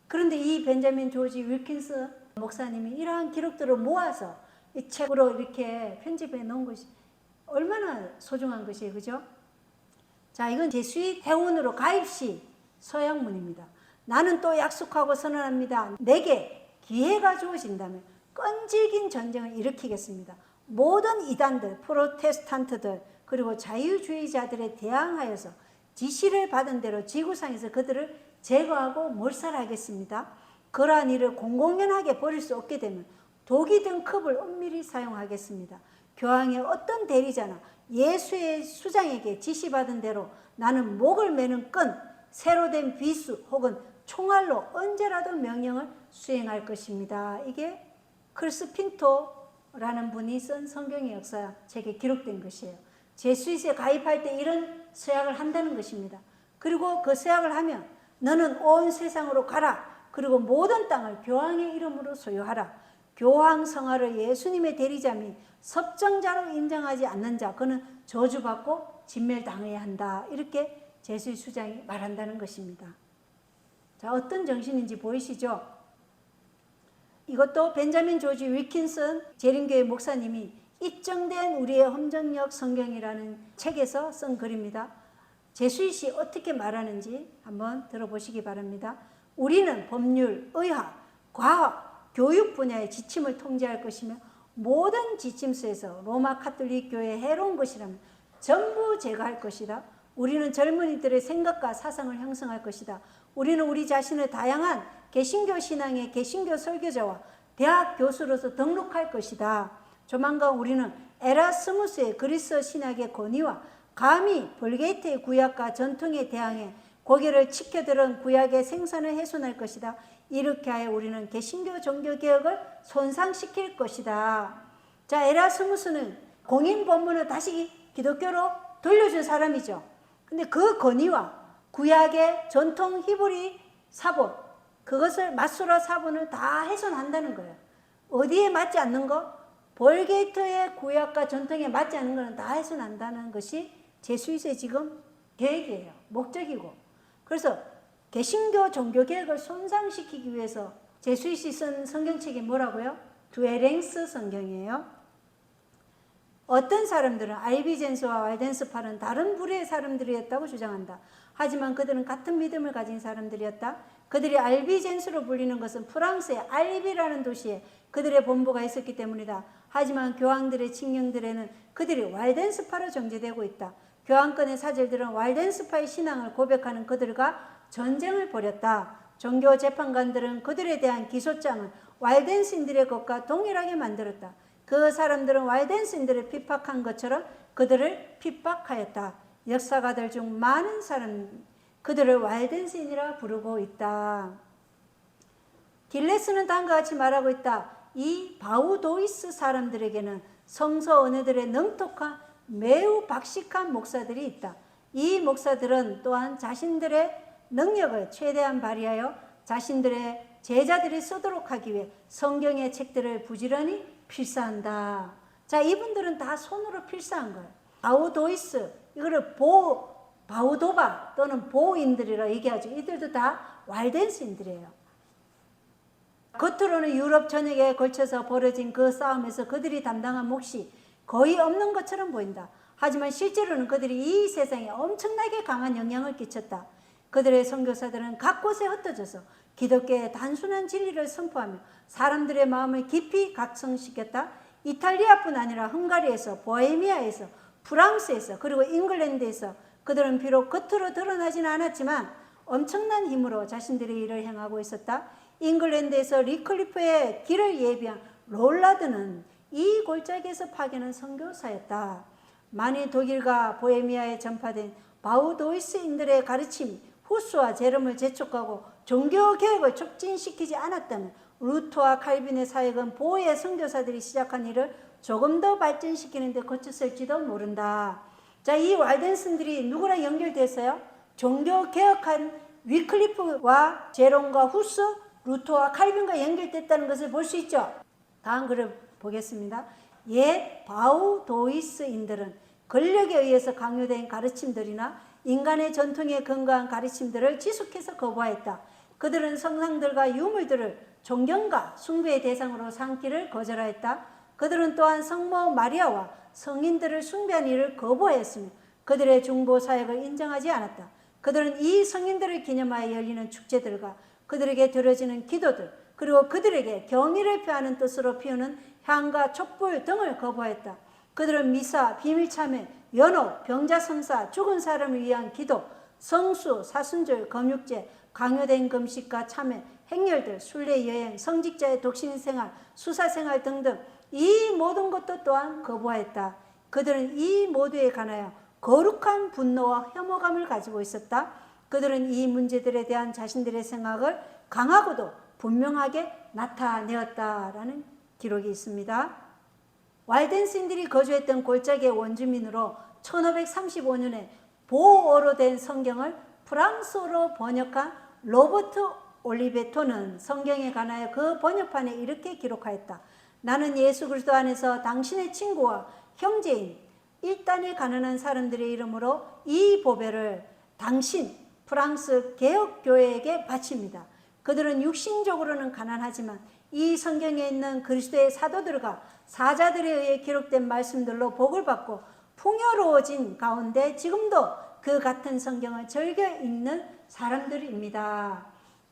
그런데 이 벤자민 조지 윌킨스 목사님이 이러한 기록들을 모아서 이 책으로 이렇게 편집해 놓은 것이 얼마나 소중한 것이에요. 그죠? 자, 이건 제수잇 회원으로 가입 시 서양문입니다. 나는 또 약속하고 선언합니다. 내게 기회가 주어진다면 끈질긴 전쟁을 일으키겠습니다. 모든 이단들, 프로테스탄트들, 그리고 자유주의자들에 대항하여서 지시를 받은 대로 지구상에서 그들을 제거하고 몰살하겠습니다. 그러한 일을 공공연하게 벌일 수 없게 되면 독이 든 컵을 은밀히 사용하겠습니다. 교황의 어떤 대리자나 예수의 수장에게 지시받은 대로 나는 목을 매는 끈, 새로 된 비수 혹은 총알로 언제라도 명령을 수행할 것입니다. 이게 크리스핀토라는 분이 쓴 성경의 역사책에 기록된 것이에요. 제수잇에 가입할 때 이런 서약을 한다는 것입니다. 그리고 그 서약을 하면 너는 온 세상으로 가라. 그리고 모든 땅을 교황의 이름으로 소유하라. 교황 성화를 예수님의 대리자 및 섭정자로 인정하지 않는 자 그는 저주받고 진멸당해야 한다. 이렇게 제수의 수장이 말한다는 것입니다. 자, 어떤 정신인지 보이시죠? 이것도 벤자민 조지 위킨슨 재림교회 목사님이 입증된 우리의 험정력 성경이라는 책에서 쓴 글입니다. 제수잇이 어떻게 말하는지 한번 들어보시기 바랍니다. 우리는 법률, 의학, 과학, 교육 분야의 지침을 통제할 것이며 모든 지침서에서 로마 카톨릭 교회의 해로운 것이라면 전부 제거할 것이다. 우리는 젊은이들의 생각과 사상을 형성할 것이다. 우리는 우리 자신을 다양한 개신교 신앙의 개신교 설교자와 대학 교수로서 등록할 것이다. 조만간 우리는 에라스무스의 그리스 신학의 권위와 감히 벌게이트의 구약과 전통에 대항해 고개를 치켜들은 구약의 생산을 훼손할 것이다. 이렇게 하여 우리는 개신교 종교개혁을 손상시킬 것이다. 자, 에라스무스는 공인 본문을 다시 기독교로 돌려준 사람이죠. 근데 그 권위와 구약의 전통 히브리 사본, 그것을 마수라 사본을 다 훼손한다는 거예요. 어디에 맞지 않는 거? 벌게이트의 구약과 전통에 맞지 않는 것은 다 훼손한다는 것이 제수잇의 지금 계획이에요. 목적이고. 그래서 개신교 종교개혁을 손상시키기 위해서 제수잇이 쓴 성경책이 뭐라고요? 두에랭스 성경이에요. 어떤 사람들은 알비젠스와 왈덴스팔은 다른 부류의 사람들이었다고 주장한다. 하지만 그들은 같은 믿음을 가진 사람들이었다. 그들이 알비젠스로 불리는 것은 프랑스의 알비라는 도시에 그들의 본부가 있었기 때문이다. 하지만 교황들의 칙령들에는 그들이 왈덴스파로 정제되고 있다. 교황권의 사절들은 왈덴스파의 신앙을 고백하는 그들과 전쟁을 벌였다. 종교 재판관들은 그들에 대한 기소장을 왈덴스인들의 것과 동일하게 만들었다. 그 사람들은 왈덴스인들을 핍박한 것처럼 그들을 핍박하였다. 역사가들 중 많은 사람 그들을 왈덴스인이라 부르고 있다. 길레스는 다음과 같이 말하고 있다. 이 바우도이스 사람들에게는 성서 언어들의 능톡한 매우 박식한 목사들이 있다. 이 목사들은 또한 자신들의 능력을 최대한 발휘하여 자신들의 제자들이 쓰도록 하기 위해 성경의 책들을 부지런히 필사한다. 자, 이분들은 다 손으로 필사한 거예요. 바우도이스, 이거를 바우도바 또는 보인들이라 얘기하죠. 이들도 다 왈덴스인들이에요. 겉으로는 유럽 전역에 걸쳐서 벌어진 그 싸움에서 그들이 담당한 몫이 거의 없는 것처럼 보인다. 하지만 실제로는 그들이 이 세상에 엄청나게 강한 영향을 끼쳤다. 그들의 선교사들은 각 곳에 흩어져서 기독교의 단순한 진리를 선포하며 사람들의 마음을 깊이 각성시켰다. 이탈리아뿐 아니라 헝가리에서, 보헤미아에서, 프랑스에서, 그리고 잉글랜드에서 그들은 비록 겉으로 드러나지는 않았지만 엄청난 힘으로 자신들의 일을 행하고 있었다. 잉글랜드에서 리클리프의 길을 예비한 롤라드는 이 골짜기에서 파견한 선교사였다. 많이 독일과 보헤미아에 전파된 바우도이스인들의 가르침이 후스와 제롬을 재촉하고 종교개혁을 촉진시키지 않았다면 루터와 칼빈의 사역은 보의 선교사들이 시작한 일을 조금 더 발전시키는 데 거쳤을지도 모른다. 자, 이 왈덴슨들이 누구랑 연결됐어요? 종교개혁한 위클리프와 제롬과 후스, 루터와 칼빈과 연결됐다는 것을 볼 수 있죠. 다음 글을 보겠습니다. 옛 바우도이스인들은 권력에 의해서 강요된 가르침들이나 인간의 전통에 근거한 가르침들을 지속해서 거부하였다. 그들은 성상들과 유물들을 존경과 숭배의 대상으로 삼기를 거절하였다. 그들은 또한 성모 마리아와 성인들을 숭배한 일을 거부하였으며 그들의 중보 사역을 인정하지 않았다. 그들은 이 성인들을 기념하여 열리는 축제들과 그들에게 드려지는 기도들, 그리고 그들에게 경의를 표하는 뜻으로 피우는 향과 촛불 등을 거부하였다. 그들은 미사, 비밀참회, 연호, 병자성사, 죽은 사람을 위한 기도, 성수, 사순절, 검육제, 강요된 금식과 참회, 행렬들, 순례 여행, 성직자의 독신생활, 수사생활 등등 이 모든 것도 또한 거부하였다. 그들은 이 모두에 관하여 거룩한 분노와 혐오감을 가지고 있었다. 그들은 이 문제들에 대한 자신들의 생각을 강하고도 분명하게 나타내었다라는 기록이 있습니다. 왈덴스인들이 거주했던 골짜기의 원주민으로 1535년에 보어로 된 성경을 프랑스어로 번역한 로버트 올리베토는 성경에 관하여 그 번역판에 이렇게 기록하였다. 나는 예수 그리스도 안에서 당신의 친구와 형제인 일단의 가난한 사람들의 이름으로 이 보배를 당신 프랑스 개혁교회에게 바칩니다. 그들은 육신적으로는 가난하지만 이 성경에 있는 그리스도의 사도들과 사자들에 의해 기록된 말씀들로 복을 받고 풍요로워진 가운데 지금도 그 같은 성경을 즐겨 읽는 사람들입니다.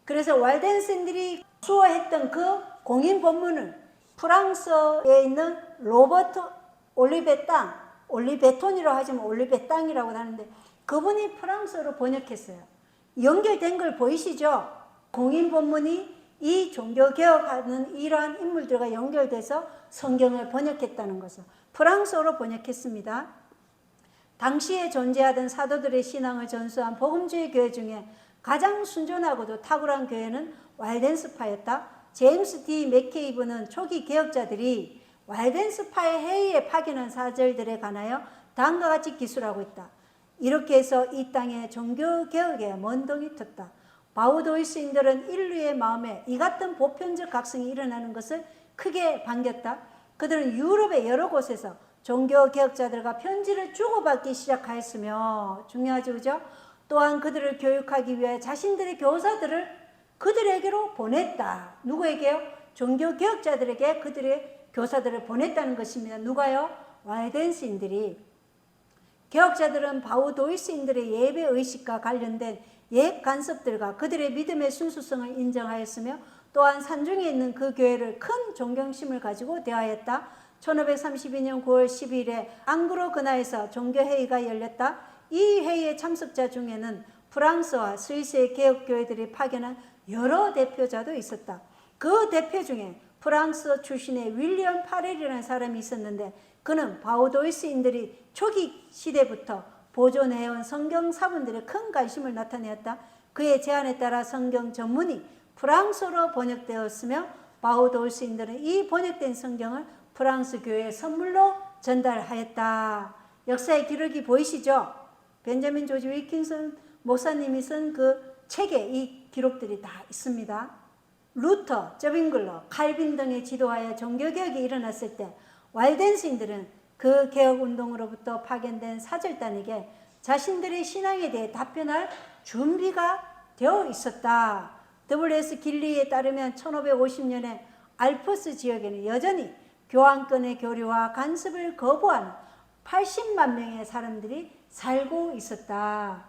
그래서 왈덴생들이 수호했던 그 공인 본문을 프랑스에 있는 로버트 올리베톤이라고 하지만 올리베땅이라고 하는데 그분이 프랑스어로 번역했어요. 연결된 걸 보이시죠? 공인 본문이 이 종교개혁하는 이러한 인물들과 연결돼서 성경을 번역했다는 것을 프랑스어로 번역했습니다. 당시에 존재하던 사도들의 신앙을 전수한 복음주의 교회 중에 가장 순전하고도 탁월한 교회는 왈덴스파였다. 제임스 D. 맥케이브는 초기 개혁자들이 왈덴스파의 회의에 파견한 사절들에 관하여 다음과 같이 기술하고 있다. 이렇게 해서 이 땅에 종교개혁에 먼동이 텄다. 바우도이스인들은 인류의 마음에 이 같은 보편적 각성이 일어나는 것을 크게 반겼다. 그들은 유럽의 여러 곳에서 종교개혁자들과 편지를 주고받기 시작하였으며 중요하죠, 그죠? 또한 그들을 교육하기 위해 자신들의 교사들을 그들에게로 보냈다. 누구에게요? 종교개혁자들에게 그들의 교사들을 보냈다는 것입니다. 누가요? 왈덴스인들이. 개혁자들은 바우도이스인들의 예배의식과 관련된 옛 간섭들과 그들의 믿음의 순수성을 인정하였으며 또한 산중에 있는 그 교회를 큰 존경심을 가지고 대하였다. 1532년 9월 10일에 앙그로 근하에서 종교회의가 열렸다. 이 회의의 참석자 중에는 프랑스와 스위스의 개혁교회들이 파견한 여러 대표자도 있었다. 그 대표 중에 프랑스 출신의 윌리엄 파렐이라는 사람이 있었는데 그는 바우도이스인들이 초기 시대부터 보존해온 성경 사본들에 큰 관심을 나타내었다. 그의 제안에 따라 성경 전문이 프랑스어로 번역되었으며 바우도이스인들은 이 번역된 성경을 프랑스 교회에 선물로 전달하였다. 역사의 기록이 보이시죠? 벤자민 조지 윌킨슨 목사님이 쓴 그 책에 이 기록들이 다 있습니다. 루터, 저빙글러, 칼빈 등의 지도하에 종교개혁이 일어났을 때 왈덴스인들은 그 개혁운동으로부터 파견된 사절단에게 자신들의 신앙에 대해 답변할 준비가 되어 있었다. W.S. 길리에 따르면 1550년에 알프스 지역에는 여전히 교황권의 교류와 간섭을 거부하는 80만 명의 사람들이 살고 있었다.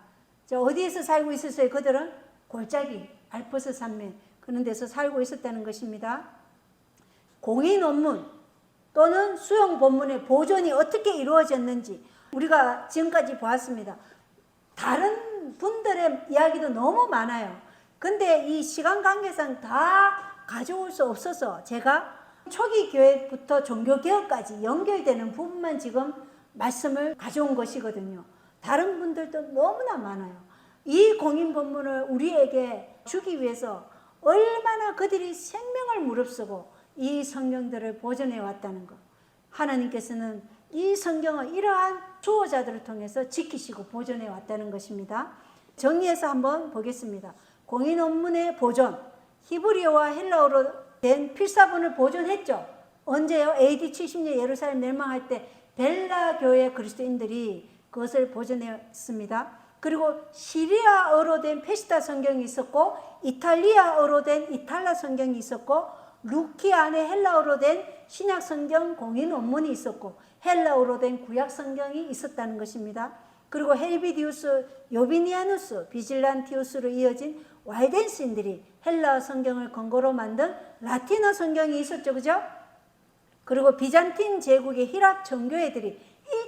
어디에서 살고 있었어요? 그들은 골짜기, 알프스 산맥 그런 데서 살고 있었다는 것입니다. 공의 논문 또는 수용 본문의 보존이 어떻게 이루어졌는지 우리가 지금까지 보았습니다. 다른 분들의 이야기도 너무 많아요. 근데 이 시간 관계상 다 가져올 수 없어서 제가 초기 교회부터 종교개혁까지 연결되는 부분만 지금 말씀을 가져온 것이거든요. 다른 분들도 너무나 많아요. 이 공인 본문을 우리에게 주기 위해서 얼마나 그들이 생명을 무릅쓰고 이 성경들을 보존해 왔다는 것. 하나님께서는 이 성경을 이러한 수호자들을 통해서 지키시고 보존해 왔다는 것입니다. 정리해서 한번 보겠습니다. 공인 원문의 보존, 히브리어와 헬라어로 된 필사본을 보존했죠. 언제요? AD 70년 예루살렘 멸망할 때 벨라 교회 그리스도인들이 그것을 보존했습니다. 그리고 시리아어로 된 페시타 성경이 있었고 이탈리아어로 된 이탈라 성경이 있었고 루키 안에 헬라어로 된 신약 성경 공인 원문이 있었고 헬라어로 된 구약 성경이 있었다는 것입니다. 그리고 헬비디우스, 요비니아누스, 비질란티우스로 이어진 왈덴스인들이 헬라어 성경을 근거로 만든 라틴어 성경이 있었죠. 그죠? 그리고 비잔틴 제국의 히랍 정교회들이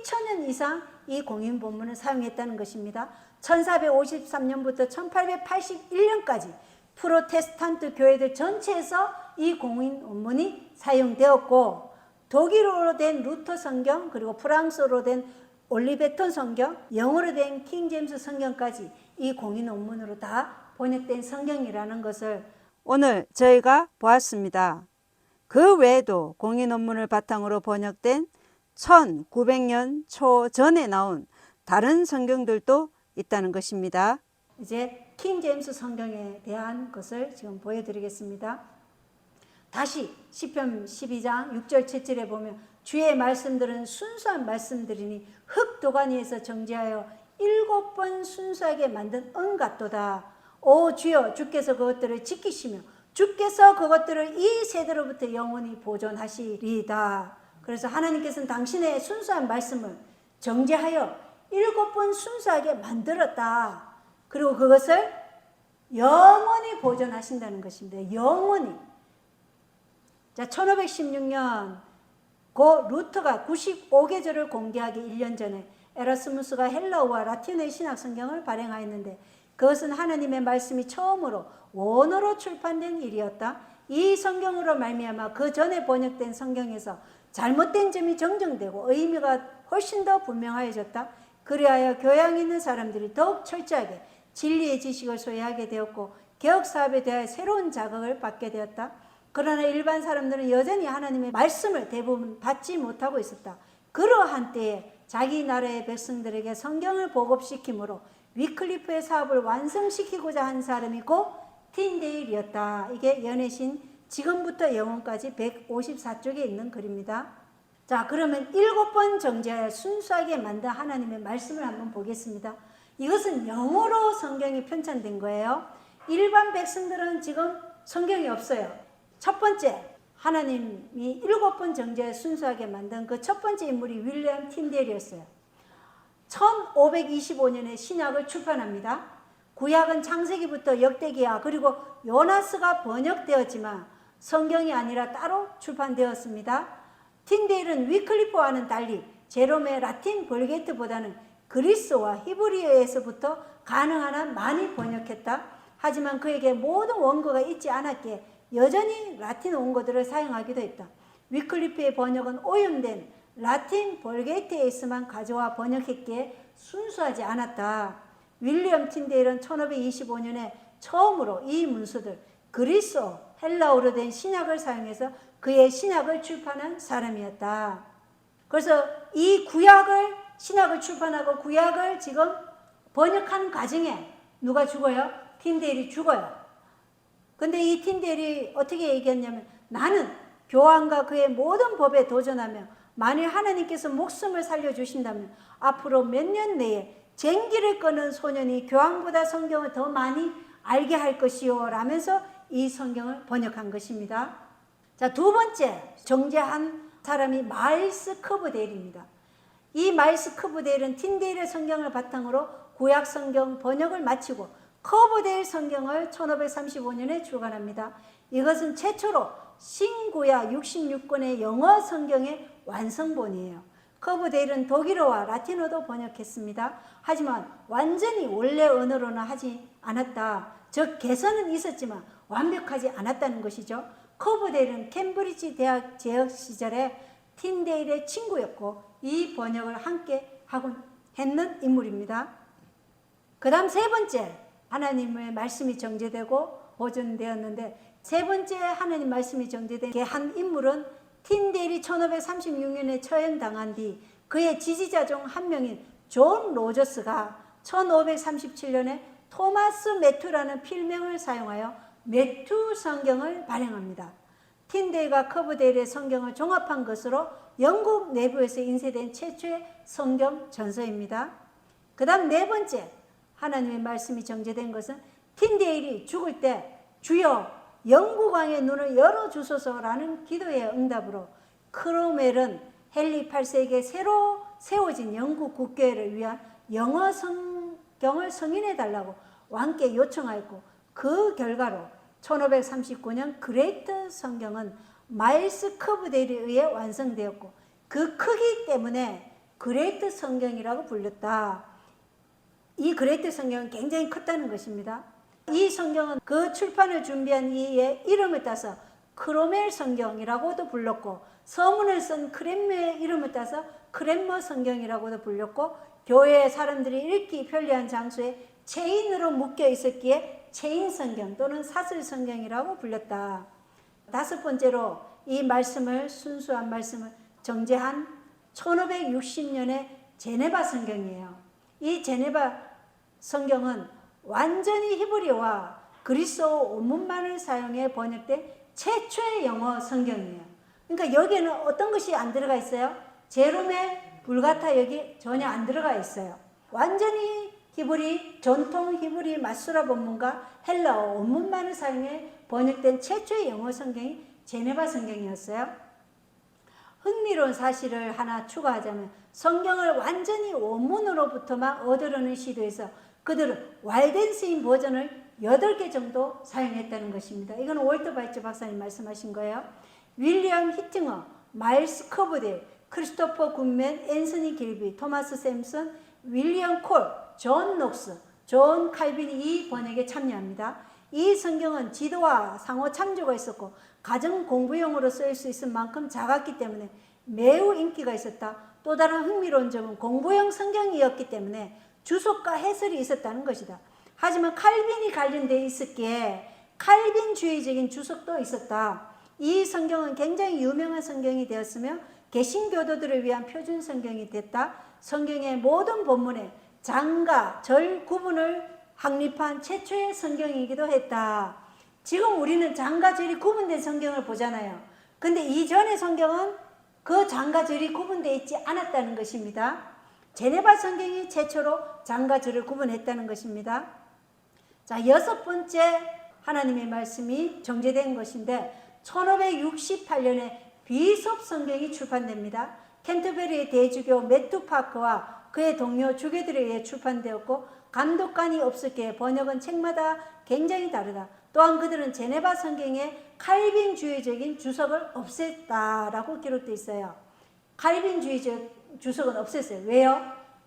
1000년 이상 이 공인 본문을 사용했다는 것입니다. 1453년부터 1881년까지 프로테스탄트 교회들 전체에서 이 공인 원문이 사용되었고 독일어로 된 루터 성경 그리고 프랑스어로 된 올리베톤 성경, 영어로 된 킹제임스 성경까지 이 공인 원문으로 다 번역된 성경이라는 것을 오늘 저희가 보았습니다. 그 외에도 공인 원문을 바탕으로 번역된 1900년 초 전에 나온 다른 성경들도 있다는 것입니다. 이제 킹 제임스 성경에 대한 것을 지금 보여드리겠습니다. 다시 시편 12장 6절 7절에 보면 주의 말씀들은 순수한 말씀들이니 흙도가니에서 정죄하여 7번 순수하게 만든 은 같도다. 오 주여 주께서 그것들을 지키시며 주께서 그것들을 이 세대로부터 영원히 보존하시리이다. 그래서 하나님께서는 당신의 순수한 말씀을 정죄하여 7번 순수하게 만들었다. 그리고 그것을 영원히 보존하신다는 것입니다. 영원히. 자, 1516년 고 루터가 95개절을 공개하기 1년 전에 에라스무스가 헬라어와 라틴어의 신약 성경을 발행하였는데 그것은 하나님의 말씀이 처음으로 원어로 출판된 일이었다. 이 성경으로 말미암아 그 전에 번역된 성경에서 잘못된 점이 정정되고 의미가 훨씬 더 분명하여졌다. 그리하여 교양 있는 사람들이 더욱 철저하게 진리의 지식을 소유하게 되었고 개혁 사업에 대하여 새로운 자극을 받게 되었다. 그러나 일반 사람들은 여전히 하나님의 말씀을 대부분 받지 못하고 있었다. 그러한 때에 자기 나라의 백성들에게 성경을 보급시키므로 위클리프의 사업을 완성시키고자 한 사람이 곧 틴데일이었다. 이게 연애신 지금부터 영원까지 154쪽에 있는 글입니다. 자, 그러면 7번 정죄하여 순수하게 만든 하나님의 말씀을 한번 보겠습니다. 이것은 영어로 성경이 편찬된 거예요. 일반 백성들은 지금 성경이 없어요. 첫 번째, 하나님이 7번 정죄하여 순수하게 만든 그 첫 번째 인물이 윌리엄 틴데일이었어요. 1525년에 신약을 출판합니다. 구약은 창세기부터 역대기야 그리고 요나스가 번역되었지만 성경이 아니라 따로 출판되었습니다. 틴데일은 위클리프와는 달리 제롬의 라틴 벌게트보다는 그리스어와 히브리어에서부터 가능한 한 많이 번역했다. 하지만 그에게 모든 원고가 있지 않았기에 여전히 라틴 원고들을 사용하기도 했다. 위클리프의 번역은 오염된 라틴 벌게트에서만 가져와 번역했기에 순수하지 않았다. 윌리엄 틴데일은 1525년에 처음으로 이 문서들 그리스어, 헬라어로 된 신약을 사용해서 그의 신약을 출판한 사람이었다. 그래서 이 구약을 신약을 출판하고 구약을 지금 번역하는 과정에 누가 죽어요? 틴데일이 죽어요. 근데 이 틴데일이 어떻게 얘기했냐면 나는 교황과 그의 모든 법에 도전하며 만일 하나님께서 목숨을 살려주신다면 앞으로 몇 년 내에 쟁기를 끄는 소년이 교황보다 성경을 더 많이 알게 할 것이요 라면서 이 성경을 번역한 것입니다. 자, 두 번째 정죄한 사람이 마일스 커브데일입니다. 이 마일스 커브데일은 틴데일의 성경을 바탕으로 구약 성경 번역을 마치고 커브데일 성경을 1535년에 출간합니다. 이것은 최초로 신구약 66권의 영어 성경의 완성본이에요. 커브데일은 독일어와 라틴어도 번역했습니다. 하지만 완전히 원래 언어로는 하지 않았다. 즉 개선은 있었지만 완벽하지 않았다는 것이죠. 커브데일은 캠브리지 대학 재학 시절에 틴데일의 친구였고 이 번역을 함께 하곤 했는 인물입니다. 그 다음 세 번째 하나님의 말씀이 정제되고 보존되었는데 세 번째 하나님 말씀이 정제된 한 인물은 틴데일이 1536년에 처형당한 뒤 그의 지지자 중 한 명인 존 로저스가 1537년에 토마스 매튜라는 필명을 사용하여 매튜 성경을 발행합니다. 틴데일과 커브데일의 성경을 종합한 것으로 영국 내부에서 인쇄된 최초의 성경 전서입니다. 그 다음 네 번째 하나님의 말씀이 정제된 것은 틴데일이 죽을 때 주여 영국 왕의 눈을 열어주소서라는 기도의 응답으로 크로멜은 헨리 8세에게 새로 세워진 영국 국교회를 위한 영어 성경을 승인해달라고 왕께 요청하였고 그 결과로 1539년 그레이트 성경은 마일스 커브데일에 의해 완성되었고 그 크기 때문에 그레이트 성경이라고 불렸다. 이 그레이트 성경은 굉장히 컸다는 것입니다. 이 성경은 그 출판을 준비한 이의 이름을 따서 크로멜 성경이라고도 불렀고 서문을 쓴 크렘메의 이름을 따서 크렘머 성경이라고도 불렸고 교회의 사람들이 읽기 편리한 장소에 체인으로 묶여 있었기에 체인 성경 또는 사슬 성경이라고 불렸다. 다섯 번째로 이 말씀을 순수한 말씀을 정제한 1560년의 제네바 성경이에요. 이 제네바 성경은 완전히 히브리어와 그리스어 원문만을 사용해 번역된 최초의 영어 성경이에요. 그러니까 여기에는 어떤 것이 안 들어가 있어요? 제롬의 불가타 여기 전혀 안 들어가 있어요. 완전히 히브리, 전통 히브리 마수라 본문과 헬라어 원문만을 사용해 번역된 최초의 영어 성경이 제네바 성경이었어요. 흥미로운 사실을 하나 추가하자면 성경을 완전히 원문으로부터만 얻으려는 시도에서 그들은 왈덴스인 버전을 8개 정도 사용했다는 것입니다. 이건 월터 바이처 박사님 말씀하신 거예요. 윌리엄 히팅어, 마일스 커브델, 크리스토퍼 굿맨, 앤서니 길비, 토마스 샘슨, 윌리엄 콜, 존 녹스, 존 칼빈이 이 번역에 참여합니다. 이 성경은 지도와 상호 참조가 있었고 가정 공부용으로 쓰일 수 있을 만큼 작았기 때문에 매우 인기가 있었다. 또 다른 흥미로운 점은 공부용 성경이었기 때문에 주석과 해설이 있었다는 것이다. 하지만 칼빈이 관련되어 있었기에 칼빈주의적인 주석도 있었다. 이 성경은 굉장히 유명한 성경이 되었으며 개신교도들을 위한 표준 성경이 됐다. 성경의 모든 본문에 장과 절 구분을 확립한 최초의 성경이기도 했다. 지금 우리는 장과 절이 구분된 성경을 보잖아요. 근데 이전의 성경은 그 장과 절이 구분되어 있지 않았다는 것입니다. 제네바 성경이 최초로 장과 절을 구분했다는 것입니다. 자, 6번째 하나님의 말씀이 정제된 것인데 1568년에 비숍 성경이 출판됩니다. 캔터베리의 대주교 매튜 파커와 그의 동료 주교들에 의해 출판되었고 감독관이 없었기에 번역은 책마다 굉장히 다르다. 또한 그들은 제네바 성경에 칼빈주의적인 주석을 없앴다라고 기록되어 있어요. 칼빈주의적 주석은 없앴어요. 왜요?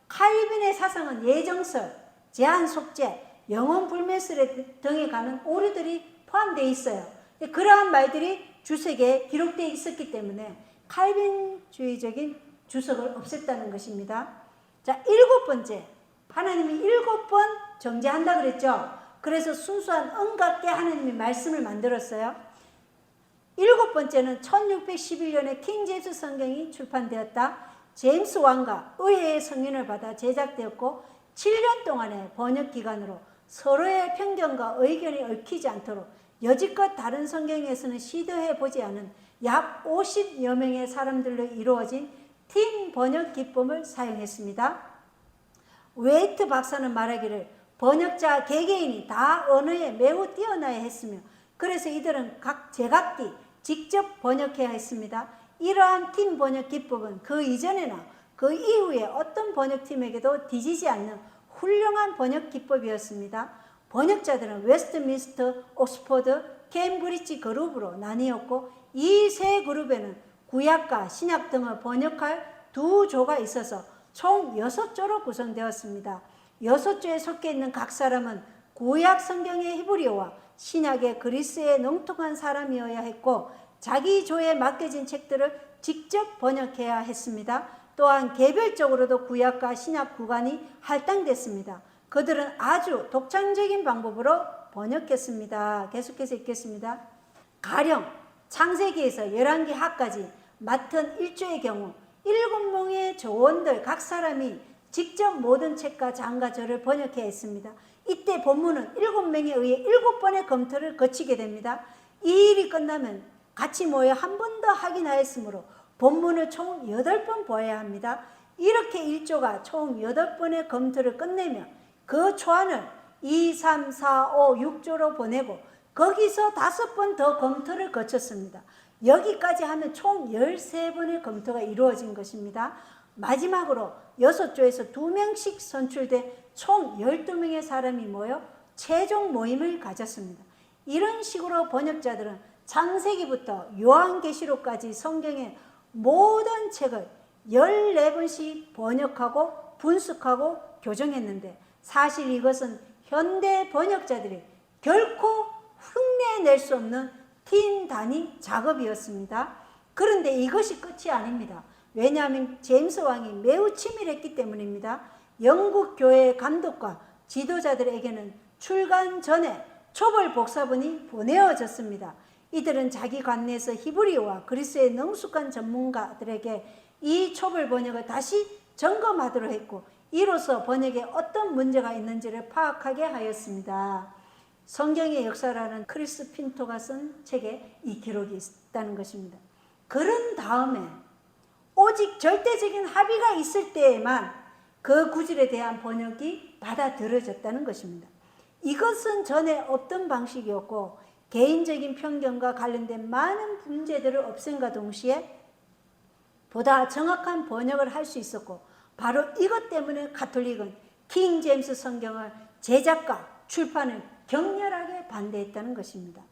칼빈의 사상은 예정설, 제한 속죄, 영혼 불멸설 등에 가는 오류들이 포함되어 있어요. 그러한 말들이 주석에 기록되어 있었기 때문에 칼빈주의적인 주석을 없앴다는 것입니다. 자, 7번째. 하나님이 7번 정죄한다 그랬죠. 그래서 순수한恩같게 하나님이 말씀을 만들었어요. 7번째는 1611년에 킹 제임스 성경이 출판되었다. 제임스 왕과 의회의 성인을 받아 제작되었고 7년 동안의 번역 기간으로 서로의 편견과 의견이 얽히지 않도록 여지껏 다른 성경에서는 시도해 보지 않은 약 50여 명의 사람들로 이루어진 팀 번역 기법을 사용했습니다. 웨이트 박사는 말하기를 번역자 개개인이 다 언어에 매우 뛰어나야 했으며 그래서 이들은 각 제각기 직접 번역해야 했습니다. 이러한 팀 번역 기법은 그 이전에나 그 이후에 어떤 번역팀에게도 뒤지지 않는 훌륭한 번역 기법이었습니다. 번역자들은 웨스트민스터, 옥스퍼드, 케임브리지 그룹으로 나뉘었고 이 세 그룹에는 구약과 신약 등을 번역할 두 조가 있어서 총 6조로 구성되었습니다. 6조에 속해 있는 각 사람은 구약 성경의 히브리어와 신약의 그리스에 능통한 사람이어야 했고 자기 조에 맡겨진 책들을 직접 번역해야 했습니다. 또한 개별적으로도 구약과 신약 구간이 할당됐습니다. 그들은 아주 독창적인 방법으로 번역했습니다. 계속해서 읽겠습니다. 가령 창세기에서 열왕기 하까지 맡은 1조의 경우 7명의 조원들 각 사람이 직접 모든 책과 장과 절을 번역해야 했습니다. 이때 본문은 7명에 의해 7번의 검토를 거치게 됩니다. 이 일이 끝나면 같이 모여 한 번 더 확인하였으므로 본문을 총 8번 보아야 합니다. 이렇게 1조가 총 8번의 검토를 끝내면 그 초안을 2, 3, 4, 5, 6조로 보내고 거기서 5번 더 검토를 거쳤습니다. 여기까지 하면 총 13번의 검토가 이루어진 것입니다. 마지막으로 6조에서 2명씩 선출된 총 12명의 사람이 모여 최종 모임을 가졌습니다. 이런 식으로 번역자들은 창세기부터 요한계시록까지 성경의 모든 책을 14번씩 번역하고 분석하고 교정했는데 사실 이것은 현대 번역자들이 결코 흉내낼 수 없는 팀 단위 작업이었습니다. 그런데 이것이 끝이 아닙니다. 왜냐하면 제임스 왕이 매우 치밀했기 때문입니다. 영국 교회의 감독과 지도자들에게는 출간 전에 초벌 복사본이 보내어졌습니다. 이들은 자기 관내에서 히브리어와 그리스의 능숙한 전문가들에게 이 초벌 번역을 다시 점검하도록 했고 이로써 번역에 어떤 문제가 있는지를 파악하게 하였습니다. 성경의 역사라는 크리스 핀토가 쓴 책에 이 기록이 있다는 것입니다. 그런 다음에 오직 절대적인 합의가 있을 때에만 그 구절에 대한 번역이 받아들여졌다는 것입니다. 이것은 전에 없던 방식이었고 개인적인 편견과 관련된 많은 문제들을 없앤과 동시에 보다 정확한 번역을 할 수 있었고, 바로 이것 때문에 가톨릭은 킹 제임스 성경을 제작과 출판을 격렬하게 반대했다는 것입니다.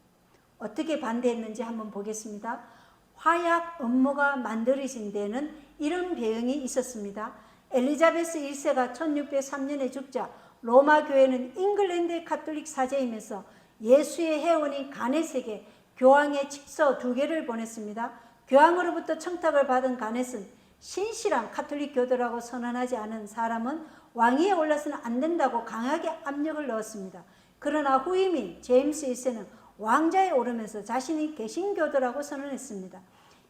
어떻게 반대했는지 한번 보겠습니다. 화약 음모가 만들어진 데는 이런 배경이 있었습니다. 엘리자베스 1세가 1603년에 죽자 로마 교회는 잉글랜드의 가톨릭 사제이면서 예수의 해원이 가넷에게 교황의 칙서 2개를 보냈습니다. 교황으로부터 청탁을 받은 가넷은 신실한 가톨릭 교도라고 선언하지 않은 사람은 왕위에 올라서는 안 된다고 강하게 압력을 넣었습니다. 그러나 후임인 제임스 1세는 왕자에 오르면서 자신이 개신교도라고 선언했습니다.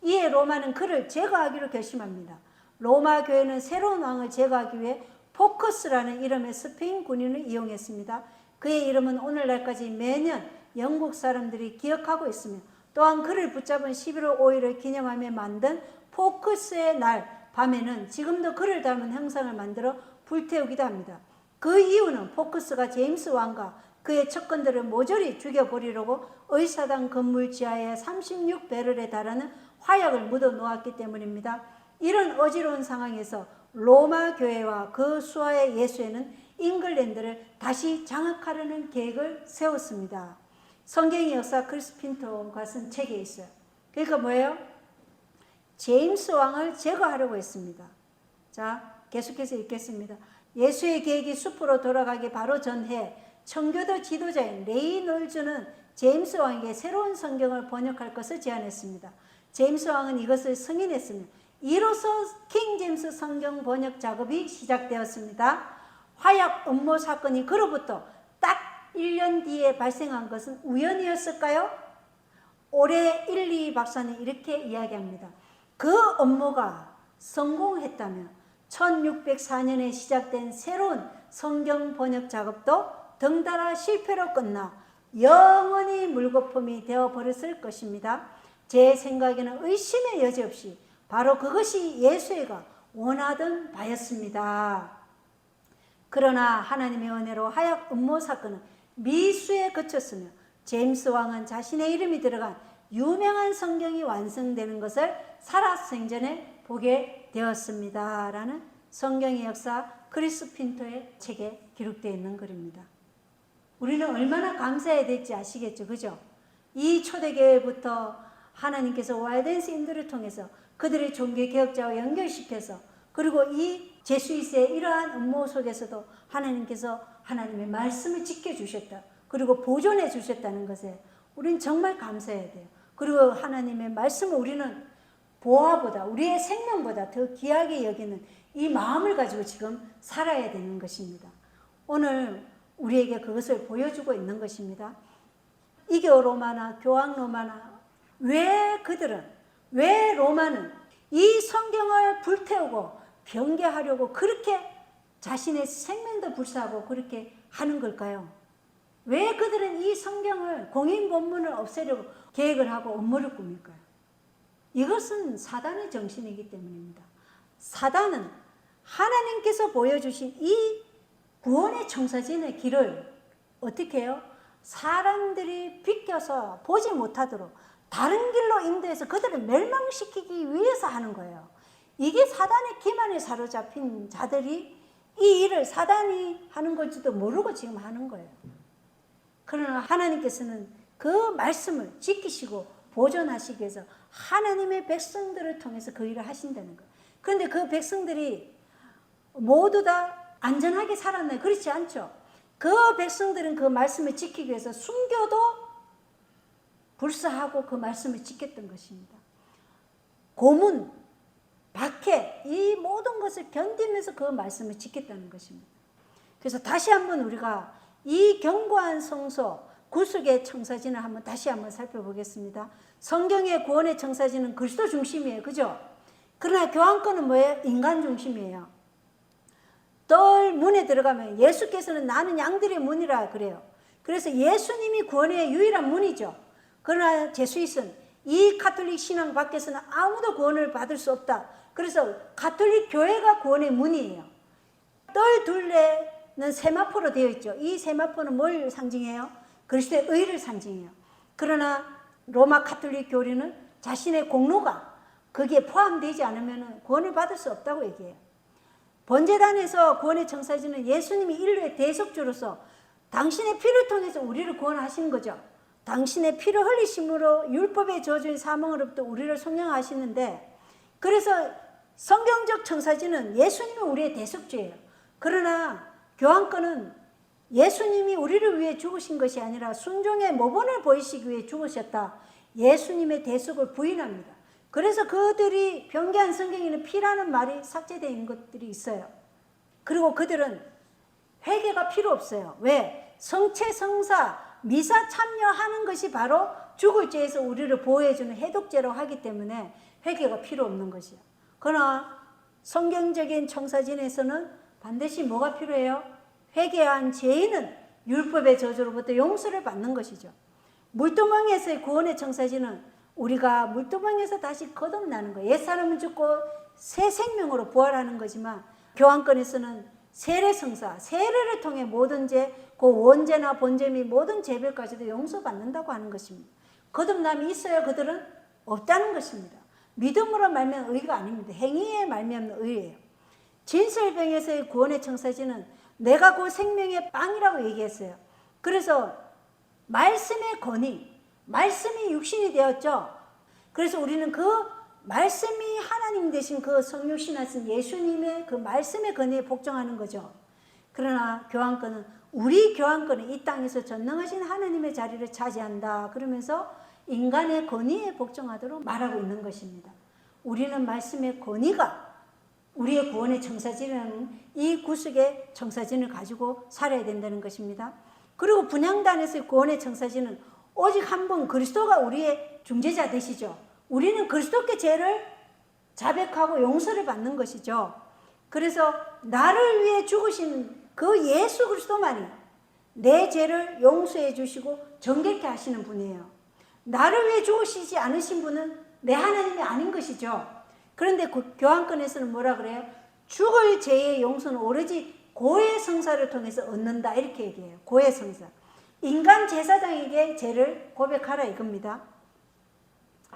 이에 로마는 그를 제거하기로 결심합니다. 로마 교회는 새로운 왕을 제거하기 위해 포커스라는 이름의 스페인 군인을 이용했습니다. 그의 이름은 오늘날까지 매년 영국 사람들이 기억하고 있으며, 또한 그를 붙잡은 11월 5일을 기념하며 만든 포커스의 날 밤에는 지금도 그를 닮은 형상을 만들어 불태우기도 합니다. 그 이유는 포커스가 제임스 왕과 그의 척건들을 모조리 죽여버리려고 의사당 건물 지하에 36배럴에 달하는 화약을 묻어 놓았기 때문입니다. 이런 어지러운 상황에서 로마 교회와 그 수하의 예수회는 잉글랜드를 다시 장악하려는 계획을 세웠습니다. 성경의 역사 크리스 핀토가 쓴 책에 있어요. 그러니까 뭐예요? 제임스 왕을 제거하려고 했습니다. 자, 계속해서 읽겠습니다. 예수의 계획이 숲으로 돌아가기 바로 전해 청교도 지도자인 레이놀즈는 제임스 왕에게 새로운 성경을 번역할 것을 제안했습니다. 제임스 왕은 이것을 승인했으며 이로써 킹 제임스 성경 번역 작업이 시작되었습니다. 화약 음모 사건이 그로부터 딱 1년 뒤에 발생한 것은 우연이었을까요? 올해 1, 2 박사는 이렇게 이야기합니다. 그 업무가 성공했다면 1604년에 시작된 새로운 성경 번역 작업도 덩달아 실패로 끝나 영원히 물거품이 되어버렸을 것입니다. 제 생각에는 의심의 여지 없이 바로 그것이 예수회가 원하던 바였습니다. 그러나 하나님의 은혜로 화약 음모 사건은 미수에 그쳤으며 제임스 왕은 자신의 이름이 들어간 유명한 성경이 완성되는 것을 살아생전에 보게 되었습니다. 라는 성경의 역사 크리스 핀토의 책에 기록되어 있는 글입니다. 우리는 얼마나 감사해야 될지 아시겠죠? 그죠? 이 초대교회부터 하나님께서 와일den스 인들을 통해서 그들의 종교개혁자와 연결시켜서, 그리고 이 제수이스의 이러한 음모 속에서도 하나님께서 하나님의 말씀을 지켜주셨다, 그리고 보존해 주셨다는 것에 우리는 정말 감사해야 돼요. 그리고 하나님의 말씀을 우리는 보화보다, 우리의 생명보다 더 귀하게 여기는 이 마음을 가지고 지금 살아야 되는 것입니다. 오늘 우리에게 그것을 보여주고 있는 것입니다. 이교 로마나 교황 로마나 왜 로마는 이 성경을 불태우고 변개하려고 그렇게 자신의 생명도 불사하고 그렇게 하는 걸까요? 왜 그들은 이 성경을 공인 본문을 없애려고 계획을 하고 음모를 꾸밀까요? 이것은 사단의 정신이기 때문입니다. 사단은 하나님께서 보여주신 이 구원의 청사진의 길을 어떻게 해요? 사람들이 비껴서 보지 못하도록 다른 길로 인도해서 그들을 멸망시키기 위해서 하는 거예요. 이게 사단의 기만에 사로잡힌 자들이 이 일을 사단이 하는 건지도 모르고 지금 하는 거예요. 그러나 하나님께서는 그 말씀을 지키시고 보존하시기 위해서 하나님의 백성들을 통해서 그 일을 하신다는 거예요. 그런데 그 백성들이 모두 다 안전하게 살았나요? 그렇지 않죠. 그 백성들은 그 말씀을 지키기 위해서 숨겨도 불사하고 그 말씀을 지켰던 것입니다. 고문, 박해, 이 모든 것을 견디면서 그 말씀을 지켰다는 것입니다. 그래서 다시 한번 우리가 이 견고한 성소, 구속의 청사진을 한번 다시 한번 살펴보겠습니다. 성경의 구원의 청사진은 그리스도 중심이에요. 그죠? 그러나 교황권은 뭐예요? 인간 중심이에요. 뜰 문에 들어가면 예수께서는 나는 양들의 문이라 그래요. 그래서 예수님이 구원의 유일한 문이죠. 그러나 제수잇은 이 가톨릭 신앙 밖에서는 아무도 구원을 받을 수 없다. 그래서 가톨릭 교회가 구원의 문이에요. 뜰 둘레는 세마포로 되어 있죠. 이 세마포는 뭘 상징해요? 그리스도의 의를 상징해요. 그러나 로마 가톨릭 교리는 자신의 공로가 거기에 포함되지 않으면 구원을 받을 수 없다고 얘기해요. 번제단에서 구원의 청사진은 예수님이 인류의 대속주로서 당신의 피를 통해서 우리를 구원하시는 거죠. 당신의 피를 흘리심으로 율법의 저주인 사망으로부터 우리를 속량하시는데, 그래서 성경적 청사진은 예수님이 우리의 대속주예요. 그러나 교황권은 예수님이 우리를 위해 죽으신 것이 아니라 순종의 모범을 보이시기 위해 죽으셨다. 예수님의 대속을 부인합니다. 그래서 그들이 변개한 성경에는 피라는 말이 삭제되어 있는 것들이 있어요. 그리고 그들은 회개가 필요 없어요. 왜? 성체, 성사, 미사 참여하는 것이 바로 죽을 죄에서 우리를 보호해주는 해독죄로 하기 때문에 회개가 필요 없는 것이에요. 그러나 성경적인 청사진에서는 반드시 뭐가 필요해요? 회개한 죄인은 율법의 저주로부터 용서를 받는 것이죠. 물두멍에서의 구원의 청사진은 우리가 물두멍에서 다시 거듭나는 거예요. 옛사람은 죽고 새 생명으로 부활하는 거지만 교황권에서는 세례성사, 세례를 통해 모든 죄, 그 원죄나 번죄 및 모든 죄별까지도 용서받는다고 하는 것입니다. 거듭남이 있어야 그들은 없다는 것입니다. 믿음으로 말미암은 의가 아닙니다. 행위에 말미암는 의예요. 진설병에서의 구원의 청사진은 내가 그 생명의 빵이라고 얘기했어요. 그래서 말씀의 권위, 말씀이 육신이 되었죠. 그래서 우리는 그 말씀이 하나님 되신 그 성육신하신 예수님의 그 말씀의 권위에 복종하는 거죠. 그러나 교황권은 우리 교황권은 이 땅에서 전능하신 하나님의 자리를 차지한다. 그러면서 인간의 권위에 복종하도록 말하고 있는 것입니다. 우리는 말씀의 권위가 우리의 구원의 청사진이라는 이 구속의 청사진을 가지고 살아야 된다는 것입니다. 그리고 분향단에서의 구원의 청사진은 오직 한 분 그리스도가 우리의 중재자 되시죠. 우리는 그리스도께 죄를 자백하고 용서를 받는 것이죠. 그래서 나를 위해 죽으신 그 예수 그리스도만이 내 죄를 용서해 주시고 정결케 하시는 분이에요. 나를 위해 죽으시지 않으신 분은 내 하나님이 아닌 것이죠. 그런데 그 교황권에서는 뭐라 그래요? 죽을 죄의 용서는 오로지 고해 성사를 통해서 얻는다 이렇게 얘기해요. 고해 성사. 인간 제사장에게 죄를 고백하라 이겁니다.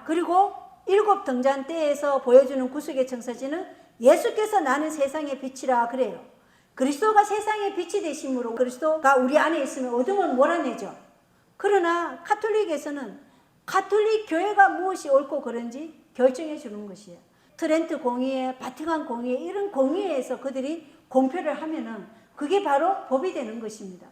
그리고 일곱 등잔 때에서 보여주는 구속의 청사진은 예수께서 나는 세상의 빛이라 그래요. 그리스도가 세상의 빛이 되심으로 그리스도가 우리 안에 있으면 어둠을 몰아내죠. 그러나 가톨릭에서는 가톨릭 교회가 무엇이 옳고 그른지 결정해 주는 것이에요. 트렌트 공의회, 바티칸 공의회 이런 공의회에서 그들이 공표를 하면은 그게 바로 법이 되는 것입니다.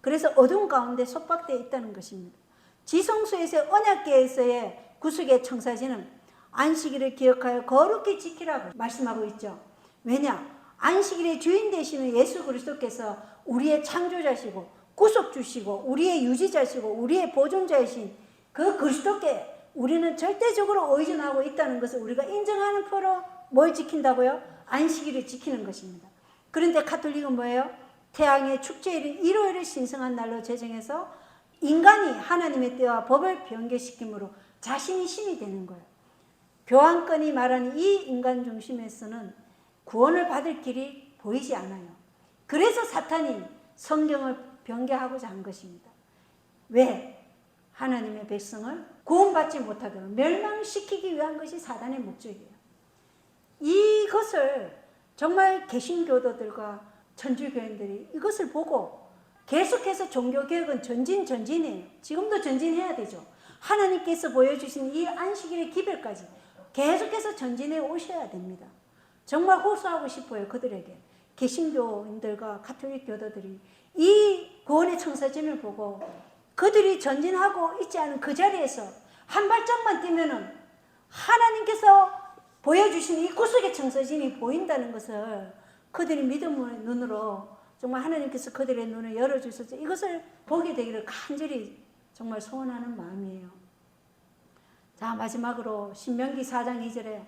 그래서 어둠 가운데 속박되어 있다는 것입니다. 지성소에서의 언약궤에서의 구속의 청사진은 안식일을 기억하여 거룩히 지키라고 말씀하고 있죠. 왜냐? 안식일의 주인 되시는 예수 그리스도께서 우리의 창조자시고 구속주시고 우리의 유지자시고 우리의 보존자이신 그 그리스도께 우리는 절대적으로 의존하고 있다는 것을 우리가 인정하는 표로 뭘 지킨다고요? 안식일을 지키는 것입니다. 그런데 가톨릭은 뭐예요? 태양의 축제일인 일요일을 신성한 날로 제정해서 인간이 하나님의 때와 법을 변개시킴으로 자신이 신이 되는 거예요. 교황권이 말하는 이 인간 중심에서는 구원을 받을 길이 보이지 않아요. 그래서 사탄이 성경을 변개하고자 한 것입니다. 왜? 하나님의 백성을 구원받지 못하도록 멸망시키기 위한 것이 사단의 목적이에요. 이것을 정말 개신교도들과 천주교인들이 이것을 보고 계속해서 종교개혁은 전진이에요. 지금도 전진해야 되죠. 하나님께서 보여주신 이 안식일의 기별까지 계속해서 전진해 오셔야 됩니다. 정말 호소하고 싶어요. 그들에게. 개신교인들과 가톨릭 교도들이 이 구원의 청사진을 보고 그들이 전진하고 있지 않은 그 자리에서 한 발짝만 뛰면은 하나님께서 보여주신 이 구속의 청사진이 보인다는 것을 그들이 믿음의 눈으로 정말 하나님께서 그들의 눈을 열어주셔서 이것을 보게 되기를 간절히 정말 소원하는 마음이에요. 자, 마지막으로 신명기 4장 2절에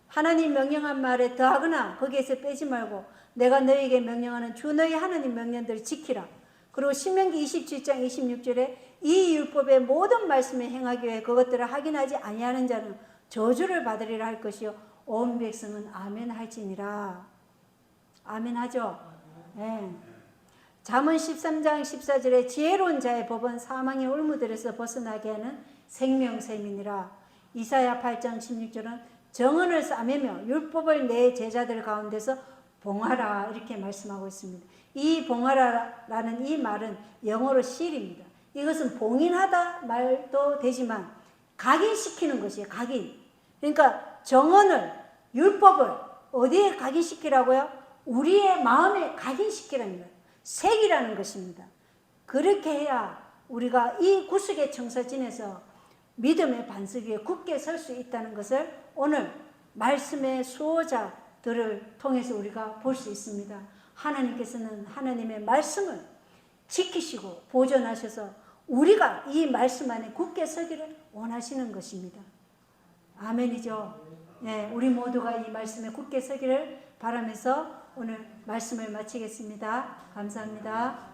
하나님 명령한 말에 더하거나 거기에서 빼지 말고 내가 너희에게 명령하는 주 너희 하나님 명령들을 지키라. 그리고 신명기 27장 26절에 이 율법의 모든 말씀을 행하기 위해 그것들을 확인하지 아니하는 자는 저주를 받으리라 할 것이요 온 백성은 아멘 할지니라. 아멘 하죠? 네. 잠언 13장 14절에 지혜로운 자의 법은 사망의 올무들에서 벗어나게 하는 생명샘이니라. 이사야 8장 16절은 정언을 싸매며 율법을 내 제자들 가운데서 봉하라 이렇게 말씀하고 있습니다. 이 봉하라라는 이 말은 영어로 실입니다. 이것은 봉인하다 말도 되지만 각인시키는 것이에요. 각인. 그러니까 정언을 율법을 어디에 각인시키라고요? 우리의 마음에 각인시키라는 거예요. 새기라는 것입니다. 그렇게 해야 우리가 이 구속의 청사진에서 믿음의 반석 위에 굳게 설 수 있다는 것을 오늘 말씀의 수호자들을 통해서 우리가 볼 수 있습니다. 하나님께서는 하나님의 말씀을 지키시고 보존하셔서 우리가 이 말씀 안에 굳게 서기를 원하시는 것입니다. 아멘이죠. 네, 우리 모두가 이 말씀에 굳게 서기를 바라면서 오늘 말씀을 마치겠습니다. 감사합니다.